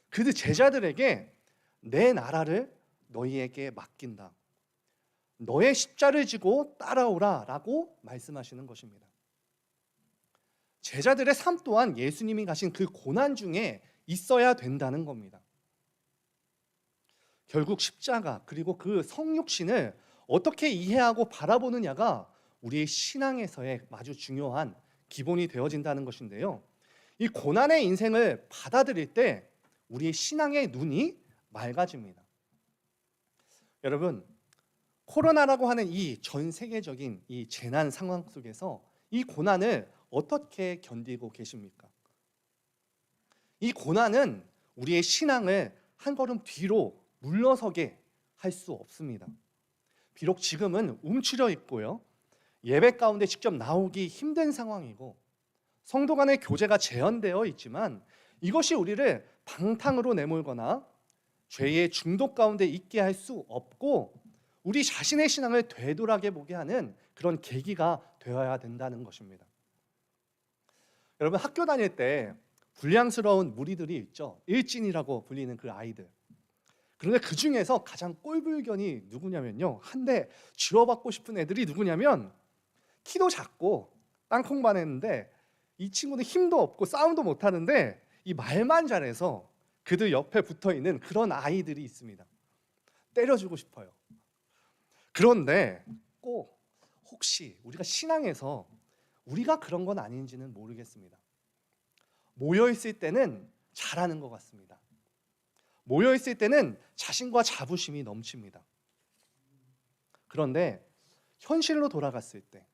그 제자들에게 내 나라를 너희에게 맡긴다. 너의 십자를 지고 따라오라 라고 말씀하시는 것입니다. 제자들의 삶 또한 예수님이 가신 그 고난 중에 있어야 된다는 겁니다. 결국 십자가 그리고 그 성육신을 어떻게 이해하고 바라보느냐가 우리의 신앙에서의 아주 중요한 기본이 되어진다는 것인데요. 이 고난의 인생을 받아들일 때 우리의 신앙의 눈이 맑아집니다. 여러분, 코로나라고 하는 이 전 세계적인 이 재난 상황 속에서 이 고난을 어떻게 견디고 계십니까? 이 고난은 우리의 신앙을 한 걸음 뒤로 물러서게 할 수 없습니다. 비록 지금은 움츠려 있고요, 예배 가운데 직접 나오기 힘든 상황이고 성도 간의 교제가 제한되어 있지만 이것이 우리를 방탕으로 내몰거나 죄의 중독 가운데 있게 할 수 없고 우리 자신의 신앙을 되돌아보게 하는 그런 계기가 되어야 된다는 것입니다. 여러분, 학교 다닐 때 불량스러운 무리들이 있죠. 일진이라고 불리는 그 아이들. 그런데 그 중에서 가장 꼴불견이 누구냐면요, 한 대 쥐어받고 싶은 애들이 누구냐면 키도 작고 땅콩만 했는데 이 친구는 힘도 없고 싸움도 못하는데 이 말만 잘해서 그들 옆에 붙어있는 그런 아이들이 있습니다. 때려주고 싶어요. 그런데 꼭 혹시 우리가 신앙에서 우리가 그런 건 아닌지는 모르겠습니다. 모여있을 때는 잘하는 것 같습니다. 모여있을 때는 자신과 자부심이 넘칩니다. 그런데 현실로 돌아갔을 때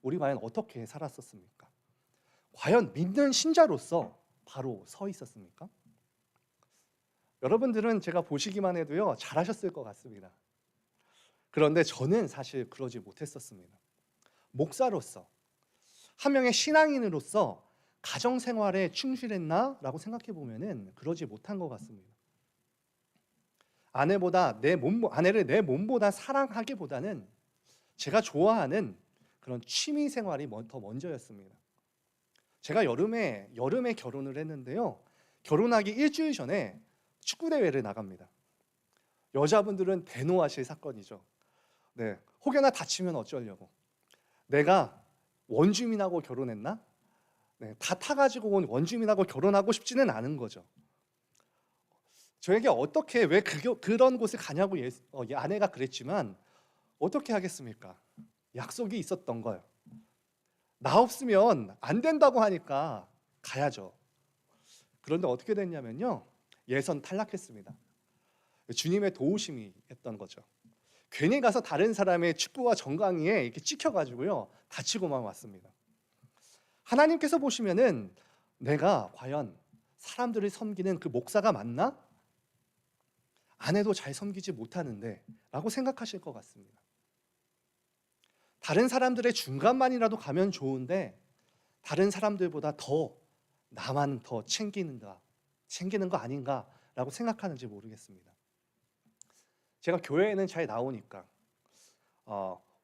우리 과연 어떻게 살았었습니까? 과연 믿는 신자로서 바로 서 있었습니까? 여러분들은 제가 보시기만 해도요, 잘하셨을 것 같습니다. 그런데 저는 사실 그러지 못했었습니다. 목사로서, 한 명의 신앙인으로서 가정생활에 충실했나라고 생각해 보면은 그러지 못한 것 같습니다. 아내를 내 몸보다 사랑하기보다는 제가 좋아하는 그런 취미 생활이 더 먼저였습니다. 제가 여름에 결혼을 했는데요, 결혼하기 일주일 전에 축구 대회를 나갑니다. 여자분들은 대노하실 사건이죠. 네, 혹여나 다치면 어쩌려고. 내가 원주민하고 결혼했나? 네, 다 타가지고 온 원주민하고 결혼하고 싶지는 않은 거죠. 저에게 어떻게 왜 그런 곳에 가냐고 아내가 그랬지만 어떻게 하겠습니까? 약속이 있었던 걸. 나 없으면 안 된다고 하니까 가야죠. 그런데 어떻게 됐냐면요, 예선 탈락했습니다. 주님의 도우심이 했던 거죠. 괜히 가서 다른 사람의 축구와 정강이에 이렇게 찍혀가지고요, 다치고만 왔습니다. 하나님께서 보시면은 내가 과연 사람들을 섬기는 그 목사가 맞나? 아내도 잘 섬기지 못하는데 라고 생각하실 것 같습니다. 다른 사람들의 중간만이라도 가면 좋은데 다른 사람들보다 더 나만 더 챙기는 거 아닌가라고 생각하는지 모르겠습니다. 제가 교회에는 잘 나오니까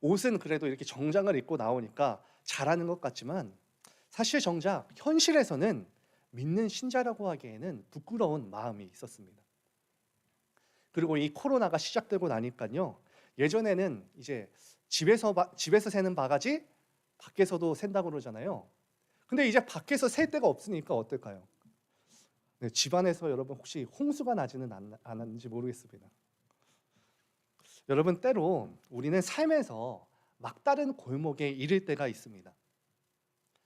옷은 그래도 이렇게 정장을 입고 나오니까 잘하는 것 같지만 사실 정작 현실에서는 믿는 신자라고 하기에는 부끄러운 마음이 있었습니다. 그리고 이 코로나가 시작되고 나니까요, 예전에는 이제 집에서 새는 바가지 밖에서도 샌다고 그러잖아요. 근데 이제 밖에서 셀 데가 없으니까 어떨까요? 네, 집안에서 여러분 혹시 홍수가 나지는 않았는지 모르겠습니다. 여러분, 때로 우리는 삶에서 막다른 골목에 이를 때가 있습니다.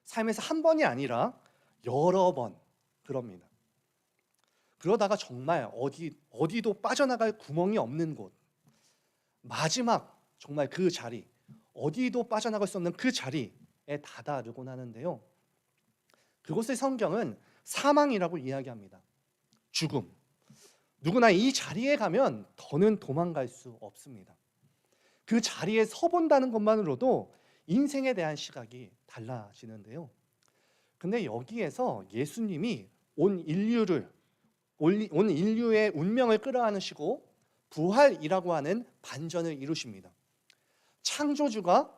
삶에서 한 번이 아니라 여러 번 그럽니다. 그러다가 정말 어디도 빠져나갈 구멍이 없는 곳, 마지막 정말 그 자리, 어디도 빠져나갈 수 없는 그 자리에 다다르곤 하는데요, 그곳을 성경은 사망이라고 이야기합니다. 죽음. 누구나 이 자리에 가면 더는 도망갈 수 없습니다. 그 자리에 서본다는 것만으로도 인생에 대한 시각이 달라지는데요, 근데 여기에서 예수님이 온 인류의 운명을 끌어안으시고 부활이라고 하는 반전을 이루십니다. 창조주가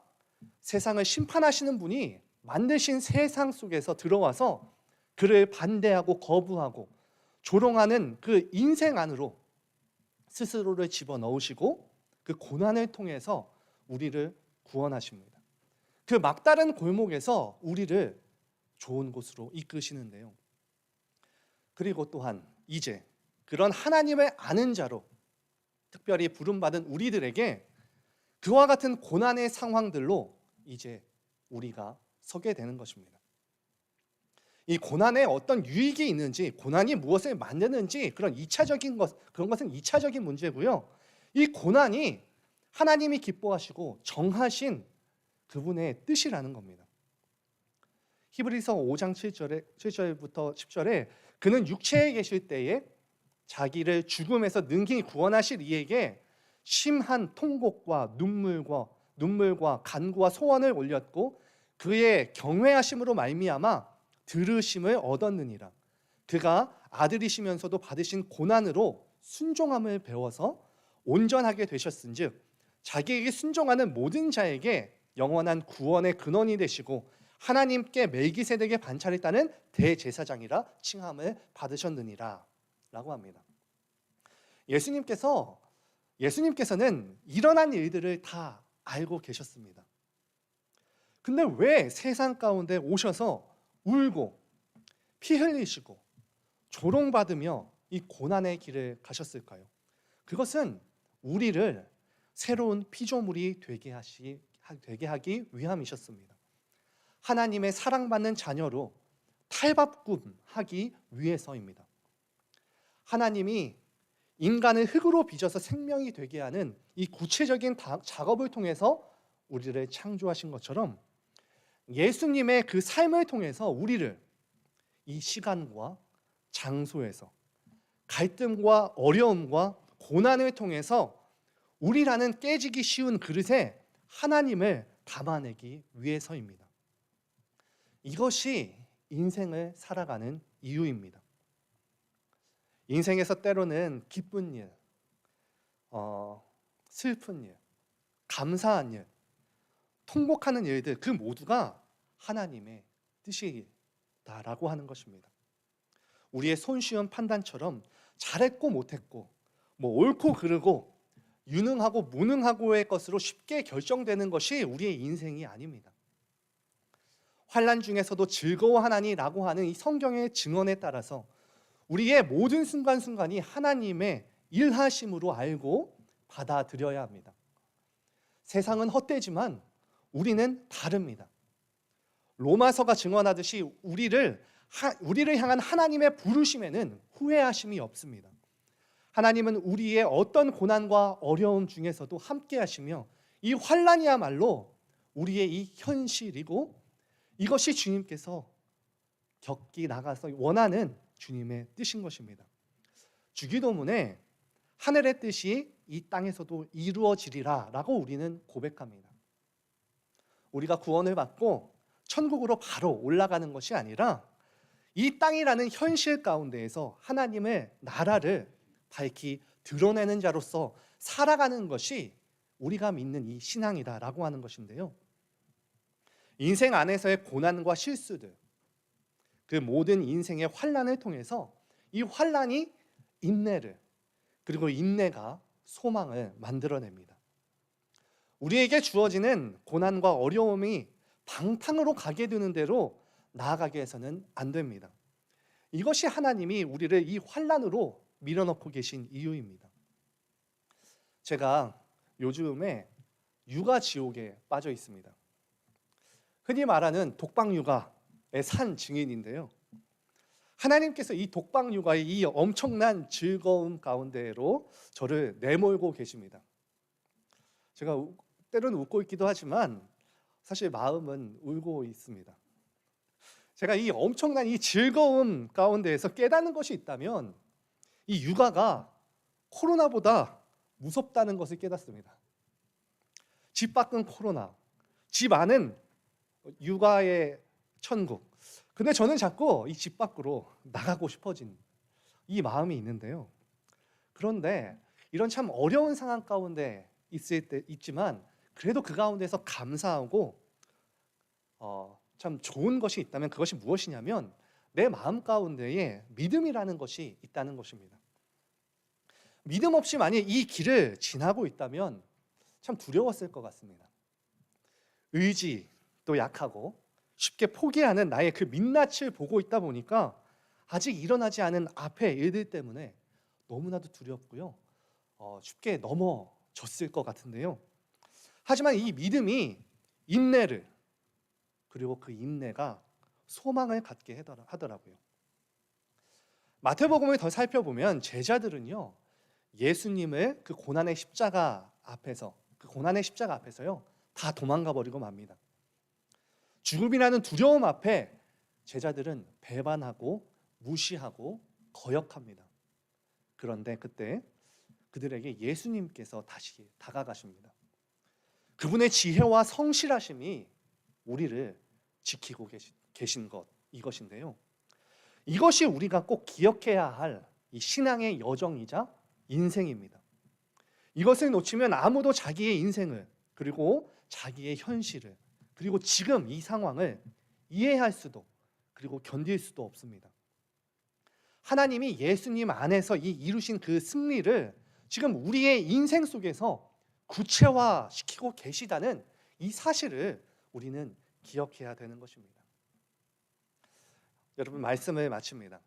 세상을 심판하시는 분이 만드신 세상 속에서 들어와서 그를 반대하고 거부하고 조롱하는 그 인생 안으로 스스로를 집어넣으시고 그 고난을 통해서 우리를 구원하십니다. 그 막다른 골목에서 우리를 좋은 곳으로 이끄시는데요, 그리고 또한 이제 그런 하나님을 아는 자로 특별히 부름받은 우리들에게 그와 같은 고난의 상황들로 이제 우리가 서게 되는 것입니다. 이 고난에 어떤 유익이 있는지, 고난이 무엇을 만드는지 그런 것은 2차적인 문제고요. 이 고난이 하나님이 기뻐하시고 정하신 그분의 뜻이라는 겁니다. 히브리서 5장 7절부터 10절에 그는 육체에 계실 때에 자기를 죽음에서 능히 구원하실 이에게 심한 통곡과 눈물과 간구와 소원을 올렸고 그의 경외하심으로 말미암아 들으심을 얻었느니라. 그가 아들이시면서도 받으신 고난으로 순종함을 배워서 온전하게 되셨은즉 자기에게 순종하는 모든 자에게 영원한 구원의 근원이 되시고 하나님께 멜기세덱의 반차를 따는 대제사장이라 칭함을 받으셨느니라 라고 합니다. 예수님께서는 일어난 일들을 다 알고 계셨습니다. 근데 왜 세상 가운데 오셔서 울고 피 흘리시고 조롱받으며 이 고난의 길을 가셨을까요? 그것은 우리를 새로운 피조물이 되게 하기 위함이셨습니다. 하나님의 사랑받는 자녀로 탈바꿈하기 위해서입니다. 하나님이 인간을 흙으로 빚어서 생명이 되게 하는 이 구체적인 작업을 통해서 우리를 창조하신 것처럼 예수님의 그 삶을 통해서 우리를 이 시간과 장소에서 갈등과 어려움과 고난을 통해서 우리라는 깨지기 쉬운 그릇에 하나님을 담아내기 위해서입니다. 이것이 인생을 살아가는 이유입니다. 인생에서 때로는 기쁜 일, 슬픈 일, 감사한 일, 통곡하는 일들 그 모두가 하나님의 뜻이다라고 하는 것입니다. 우리의 손쉬운 판단처럼 잘했고 못했고 옳고 그르고 유능하고 무능하고의 것으로 쉽게 결정되는 것이 우리의 인생이 아닙니다. 환난 중에서도 즐거워하나니라고 하는 이 성경의 증언에 따라서 우리의 모든 순간순간이 하나님의 일하심으로 알고 받아들여야 합니다. 세상은 헛되지만 우리는 다릅니다. 로마서가 증언하듯이 우리를 향한 하나님의 부르심에는 후회하심이 없습니다. 하나님은 우리의 어떤 고난과 어려움 중에서도 함께 하시며 이 환난이야말로 우리의 이 현실이고 이것이 주님께서 겪기 나가서 원하는 주님의 뜻인 것입니다. 주기도문에 하늘의 뜻이 이 땅에서도 이루어지리라 라고 우리는 고백합니다. 우리가 구원을 받고 천국으로 바로 올라가는 것이 아니라 이 땅이라는 현실 가운데에서 하나님의 나라를 밝히 드러내는 자로서 살아가는 것이 우리가 믿는 이 신앙이다라고 하는 것인데요. 인생 안에서의 고난과 실수들, 그 모든 인생의 환난을 통해서 이 환난이 인내를, 그리고 인내가 소망을 만들어냅니다. 우리에게 주어지는 고난과 어려움이 방탕으로 가게 되는 대로 나아가게 해서는 안 됩니다. 이것이 하나님이 우리를 이 환난으로 밀어넣고 계신 이유입니다. 제가 요즘에 육아 지옥에 빠져 있습니다. 흔히 말하는 독방 육아의 산 증인인데요. 하나님께서 이 독방 육아의 이 엄청난 즐거움 가운데로 저를 내몰고 계십니다. 제가 때로는 웃고 있기도 하지만 사실 마음은 울고 있습니다. 제가 이 엄청난 이 즐거움 가운데에서 깨닫는 것이 있다면 이 육아가 코로나보다 무섭다는 것을 깨닫습니다. 집 밖은 코로나, 집 안은 육아의 천국. 근데 저는 자꾸 이 집 밖으로 나가고 싶어진 이 마음이 있는데요. 그런데 이런 참 어려운 상황 가운데 있지만 그래도 그 가운데서 감사하고 참 좋은 것이 있다면 그것이 무엇이냐면 내 마음 가운데에 믿음이라는 것이 있다는 것입니다. 믿음 없이 만약 이 길을 지나고 있다면 참 두려웠을 것 같습니다. 의지도 약하고 쉽게 포기하는 나의 그 민낯을 보고 있다 보니까 아직 일어나지 않은 앞의 일들 때문에 너무나도 두렵고요. 쉽게 넘어졌을 것 같은데요. 하지만 이 믿음이 인내를, 그리고 그 인내가 소망을 갖게 하더라고요. 마태복음을 더 살펴보면 제자들은요, 예수님을 그 고난의 십자가 앞에서요 다 도망가 버리고 맙니다. 죽음이라는 두려움 앞에 제자들은 배반하고 무시하고 거역합니다. 그런데 그때 그들에게 예수님께서 다시 다가가십니다. 그분의 지혜와 성실하심이 우리를 지키고 계신 것, 이것인데요. 이것이 우리가 꼭 기억해야 할 이 신앙의 여정이자 인생입니다. 이것을 놓치면 아무도 자기의 인생을, 그리고 자기의 현실을, 그리고 지금 이 상황을 이해할 수도, 그리고 견딜 수도 없습니다. 하나님이 예수님 안에서 이루신 그 승리를 지금 우리의 인생 속에서 구체화시키고 계시다는 이 사실을 우리는 기억해야 되는 것입니다. 여러분, 말씀을 마칩니다.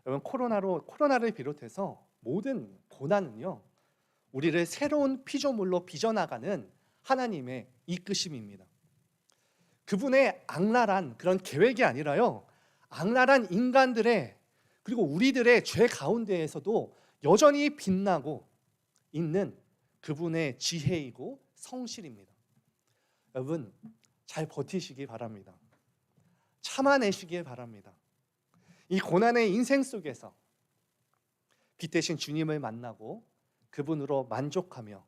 여러분, 코로나를 비롯해서 모든 고난은요 우리를 새로운 피조물로 빚어나가는 하나님의 이끄심입니다. 그분의 악랄한 그런 계획이 아니라요, 악랄한 인간들의 그리고 우리들의 죄 가운데에서도 여전히 빛나고 있는 그분의 지혜이고 성실입니다. 여러분, 잘 버티시기 바랍니다. 참아내시길 바랍니다. 이 고난의 인생 속에서 빛 대신 주님을 만나고 그분으로 만족하며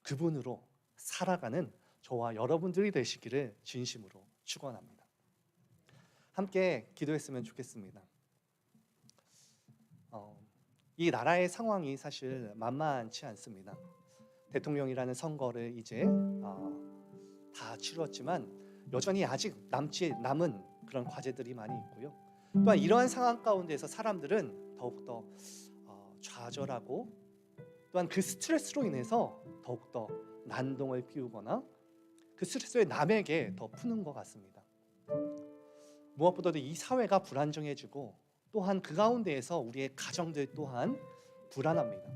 그분으로 살아가는 저와 여러분들이 되시기를 진심으로 축원합니다. 함께 기도했으면 좋겠습니다. 이 나라의 상황이 사실 만만치 않습니다. 대통령이라는 선거를 이제 다 치렀지만 여전히 아직 남은 그런 과제들이 많이 있고요. 또한 이러한 상황 가운데서 사람들은 더욱더 좌절하고 또한 그 스트레스로 인해서 더욱더 난동을 피우거나 그 스트레스를 남에게 더 푸는 것 같습니다. 무엇보다도 이 사회가 불안정해지고 또한 그 가운데에서 우리의 가정들 또한 불안합니다.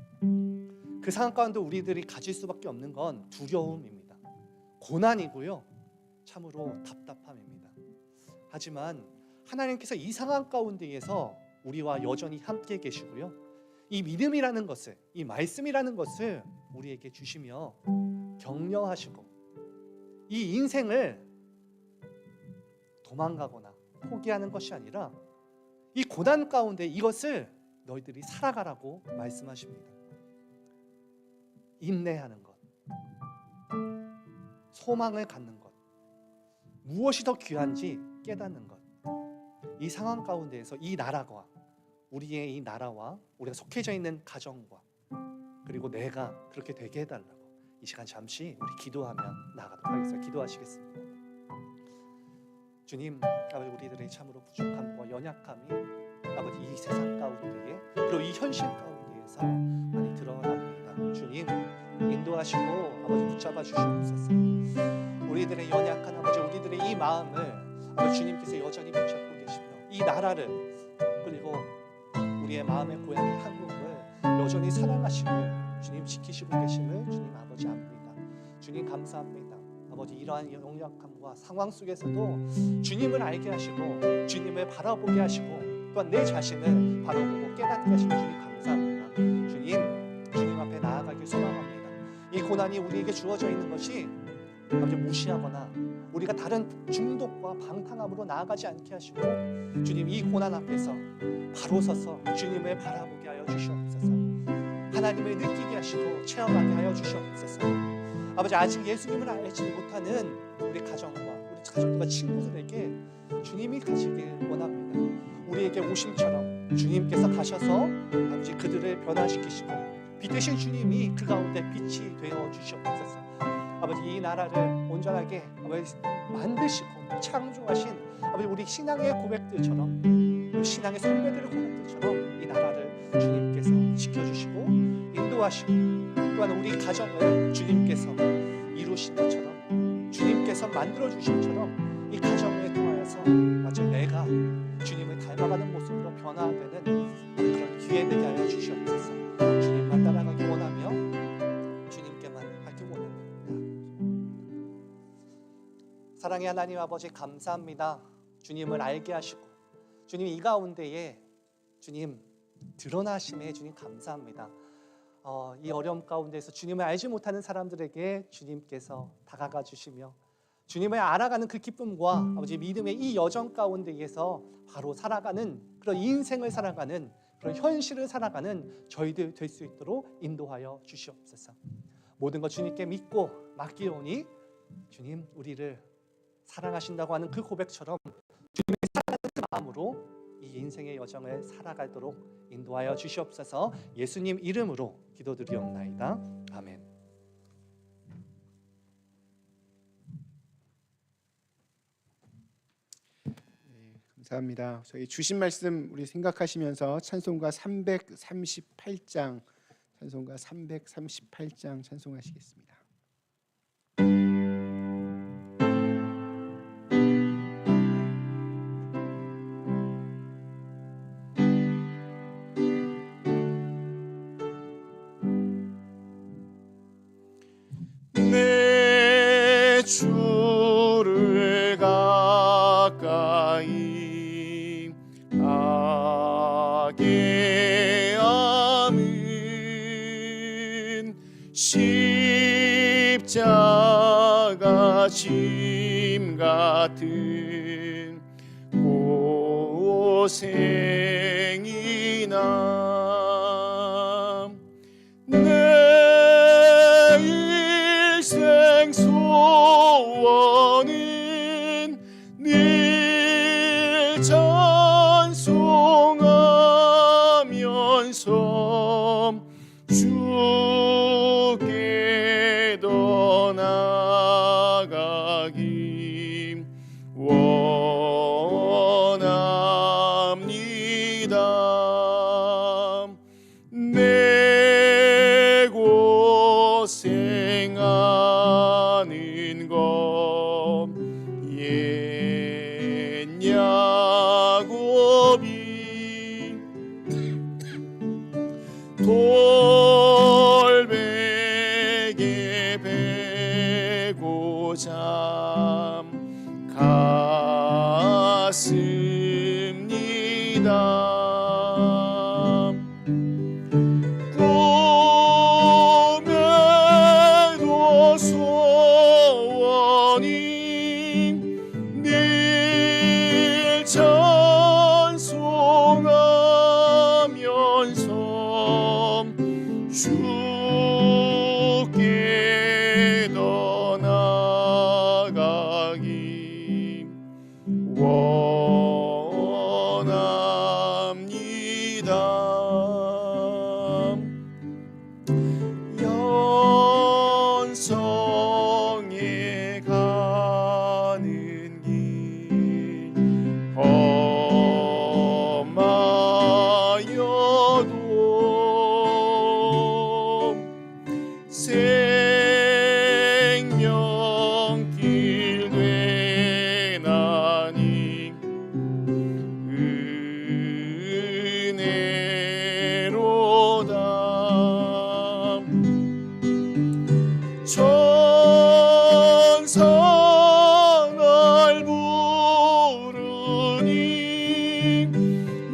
그 상황 가운데 우리들이 가질 수밖에 없는 건 두려움입니다. 고난이고요, 참으로 답답함입니다. 하지만 하나님께서 이 상황 가운데에서 우리와 여전히 함께 계시고요, 이 믿음이라는 것을, 이 말씀이라는 것을 우리에게 주시며 격려하시고 이 인생을 도망가거나 포기하는 것이 아니라 이 고난 가운데 이것을 너희들이 살아가라고 말씀하십니다. 인내하는 것, 소망을 갖는 것, 무엇이 더 귀한지 깨닫는 것, 이 상황 가운데에서 이 나라와 우리의 이 나라와 우리가 속해져 있는 가정과 그리고 내가 그렇게 되게 해달라고 이 시간 잠시 우리 기도하며 나아가도록 하겠습니다. 기도하시겠습니다. 주님, 아버지, 우리들의 참으로 부족함과 연약함이 아버지 이 세상 가운데에 그리고 이 현실 가운데에서 많이 드러납니다. 주님, 인도하시고 아버지 붙잡아 주시옵소서. 우리들의 연약한 아버지, 우리들의 이 마음을 아버지 주님께서 여전히 붙잡고 계시며 이 나라를 그리고 우리의 마음의 고향인 한국을 여전히 사랑하시고 주님 지키시고 계심을 주님 아버지 압니다. 주님 감사합니다. 아버지, 이러한 연약함과 상황 속에서도 주님을 알게 하시고 주님을 바라보게 하시고 또한 내 자신을 바라보고 깨닫게 하시는 주님 감사합니다. 주님 앞에 나아가길 소망합니다. 이 고난이 우리에게 주어져 있는 것이 아버지 무시하거나 우리가 다른 중독과 방탕함으로 나아가지 않게 하시고 주님, 이 고난 앞에서 바로 서서 주님을 바라보게 하여 주시옵소서. 하나님을 느끼게 하시고 체험하게 하여 주시옵소서. 아버지, 아직 예수님을 알지 못하는 우리 가정과 우리 가족과 친구들에게 주님이 가시길 원합니다. 우리에게 오심처럼 주님께서 가셔서 아버지 그들을 변화시키시고 빛 대신 주님이 그 가운데 빛이 되어 주시옵소서. 아버지, 이 나라를 온전하게 아버지 만드시고 창조하신 아버지 우리 신앙의 고백들처럼 우리 신앙의 선배들의 고백들처럼 이 나라를 주님께서 지켜주시고 인도하시고 또한 우리 가정을 주님께서 이루신 것처럼 주님께서 만들어주심처럼 이 가정을 통하여서 마치 내가 주님을 닮아가는 모습으로 변화되는 그런 기회 되게 하여 주시옵소서. 주님만 따라가기 원하며 주님께만 하기 원합니다. 사랑의 하나님 아버지, 감사합니다. 주님을 알게 하시고 주님 이 가운데에 주님 드러나심에 주님 감사합니다. 이 어려움 가운데서 주님을 알지 못하는 사람들에게 주님께서 다가가 주시며 주님을 알아가는 그 기쁨과 아버지 믿음의 이 여정 가운데에서 바로 살아가는 그런 인생을 살아가는 그런 현실을 살아가는 저희들 될 수 있도록 인도하여 주시옵소서. 모든 것 주님께 믿고 맡기오니 주님 우리를 사랑하신다고 하는 그 고백처럼 주님을 사랑하는 그 마음으로 이 인생의 여정을 살아가도록 인도하여 주시옵소서. 예수님 이름으로 기도드리옵나이다. 아멘. 감사합니다. 저희 주신 말씀 우리 생각하시면서 찬송가 338장 찬송하시겠습니다. 내 주를 가까이 하게 하는 십자가 짐 같은 고생이나 내 일생 소원은 늘 찬송하면서 주께 더 나아가기 원합니다. 내 고생하는 것 옛 야곱이 돌베개 베고 잠 갔습니다. 꿈에도 소원이 늘 찬송하면서 주께 더 나아가기 원합니다. 연성에 가는 길 험하여도 생명길 되나니 은혜로다. 천사 날 부르니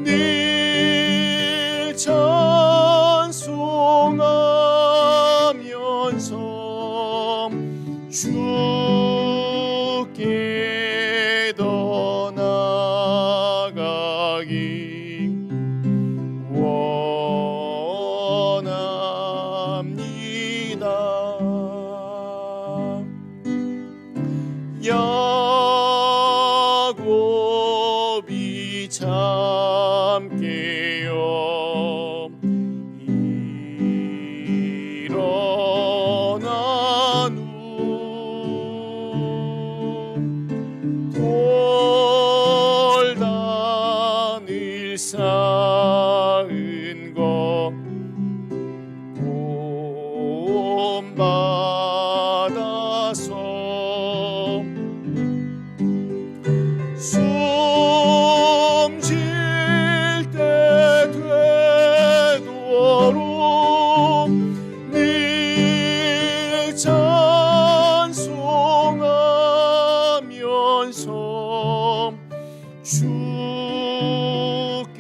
늘 찬송하면서 주께 더 나아가기 원합니다. 야곱이 잠 깨어 일어난 후 돌단을 쌓은 것 본받아서 숨질 때 되도록 늘 찬송하면서 주께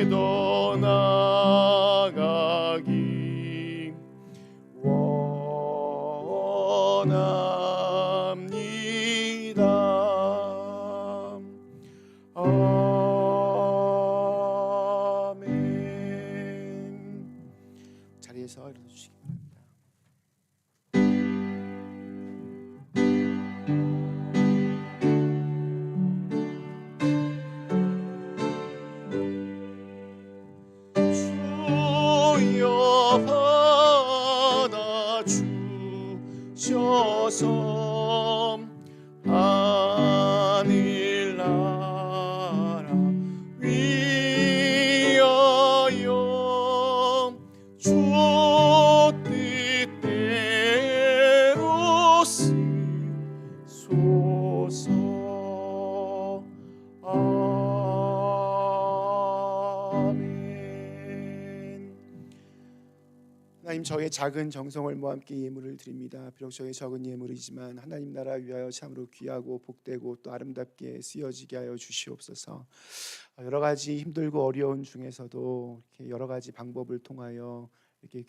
더 나아가기 주옵소서. 아멘. 하나님, 저의 작은 정성을 함께 예물을 드립니다. 비록 저의 적은 예물이지만 하나님 나라 위하여 참으로 귀하고 복되고 또 아름답게 쓰여지게 하여 주시옵소서. 여러 가지 힘들고 어려운 중에서도 이렇게 여러 가지 방법을 통하여 이렇게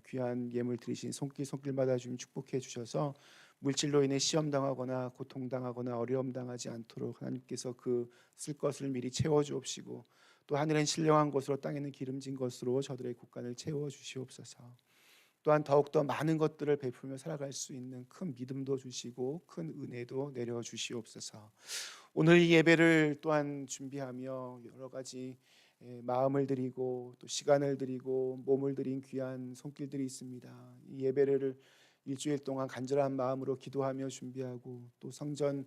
귀한 예물 드리신 손길마다 주님 축복해 주셔서 물질로 인해 시험 당하거나 고통 당하거나 어려움 당하지 않도록 하나님께서 그 쓸 것을 미리 채워 주옵시고, 또 하늘엔 신령한 것으로 땅에는 기름진 것으로 저들의 곳간을 채워 주시옵소서. 또한 더욱더 많은 것들을 베풀며 살아갈 수 있는 큰 믿음도 주시고 큰 은혜도 내려 주시옵소서. 오늘 이 예배를 또한 준비하며 여러 가지 마음을 드리고 또 시간을 드리고 몸을 드린 귀한 손길들이 있습니다. 이 예배를 일주일 동안 간절한 마음으로 기도하며 준비하고 또 성전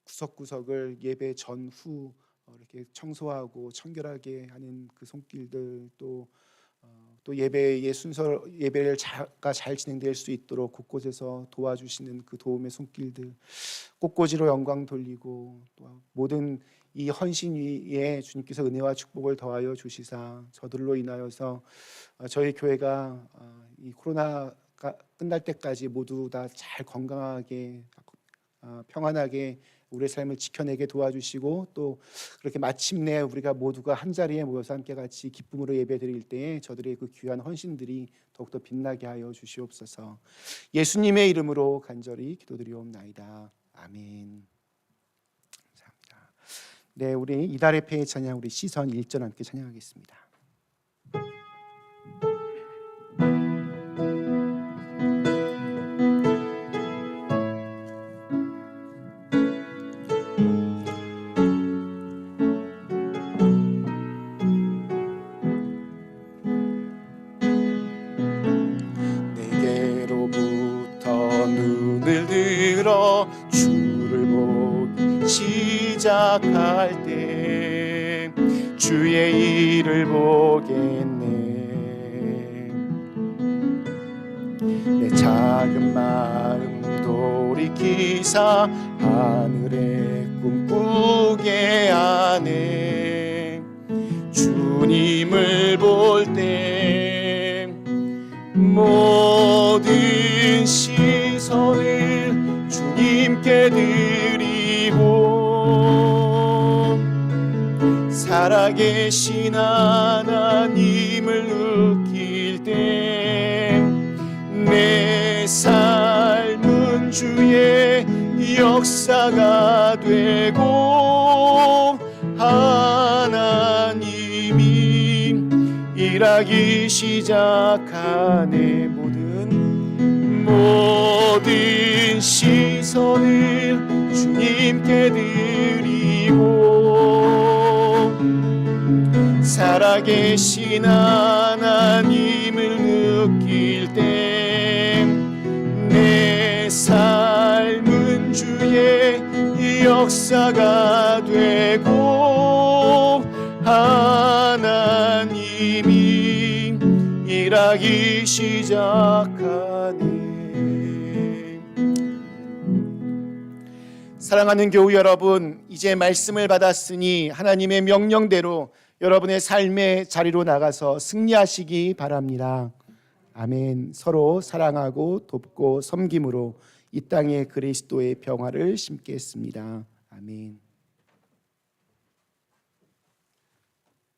구석구석을 예배 전후 이렇게 청소하고 청결하게 하는 그 손길들, 또 예배의 순서, 예배를 잘 진행될 수 있도록 곳곳에서 도와주시는 그 도움의 손길들, 꽃꽂이로 영광 돌리고 또 모든 이 헌신 위에 주님께서 은혜와 축복을 더하여 주시사 저들로 인하여서 저희 교회가 이 코로나가 끝날 때까지 모두 다 잘 건강하게 평안하게 우리의 삶을 지켜내게 도와주시고, 또 그렇게 마침내 우리가 모두가 한자리에 모여서 함께 같이 기쁨으로 예배드릴 때에 저들의 그 귀한 헌신들이 더욱더 빛나게 하여 주시옵소서. 예수님의 이름으로 간절히 기도드리옵나이다. 아멘. 감사합니다. 네, 우리 이달의 폐의 찬양, 우리 시선 1절 함께 찬양하겠습니다. 주를 보기 시작할 때 주의 일을 보겠네. 내 작은 마음 돌이키사 하늘에 꿈꾸게 하네. 주님을 볼 때 모든 시선을 주님께 드리고 살아계신 하나님을 느낄 때 내 삶은 주의 역사가 되고 하나님이 일하기 시작하네. 모든 시선을 주님께 드리고 살아계신 하나님을 느낄 때 내 삶은 주의 역사가 되고 하나님이 일하기 시작하네. 사랑하는 교우 여러분, 이제 말씀을 받았으니 하나님의 명령대로 여러분의 삶의 자리로 나가서 승리하시기 바랍니다. 아멘. 서로 사랑하고 돕고 섬김으로 이 땅에 그리스도의 평화를 심겠습니다. 아멘.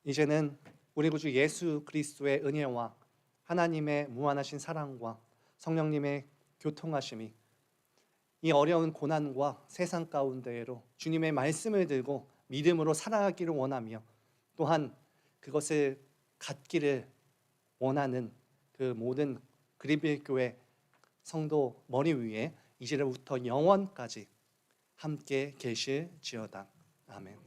이제는 우리 구주 예수 그리스도의 은혜와 하나님의 무한하신 사랑과 성령님의 교통하심이 이 어려운 고난과 세상 가운데로 주님의 말씀을 들고 믿음으로 살아가기를 원하며 또한 그것을 갖기를 원하는 그 모든 그리빌교회 성도 머리 위에 이제부터 영원까지 함께 계실지어다. 아멘.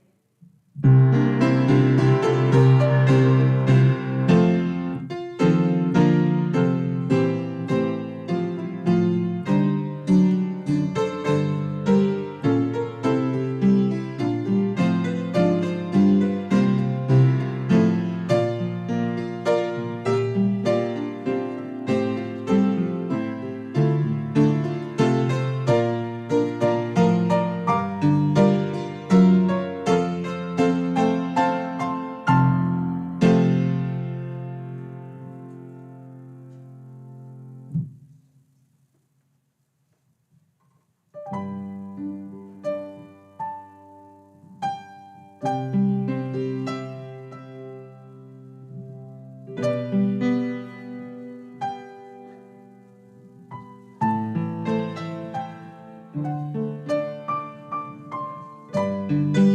아멘.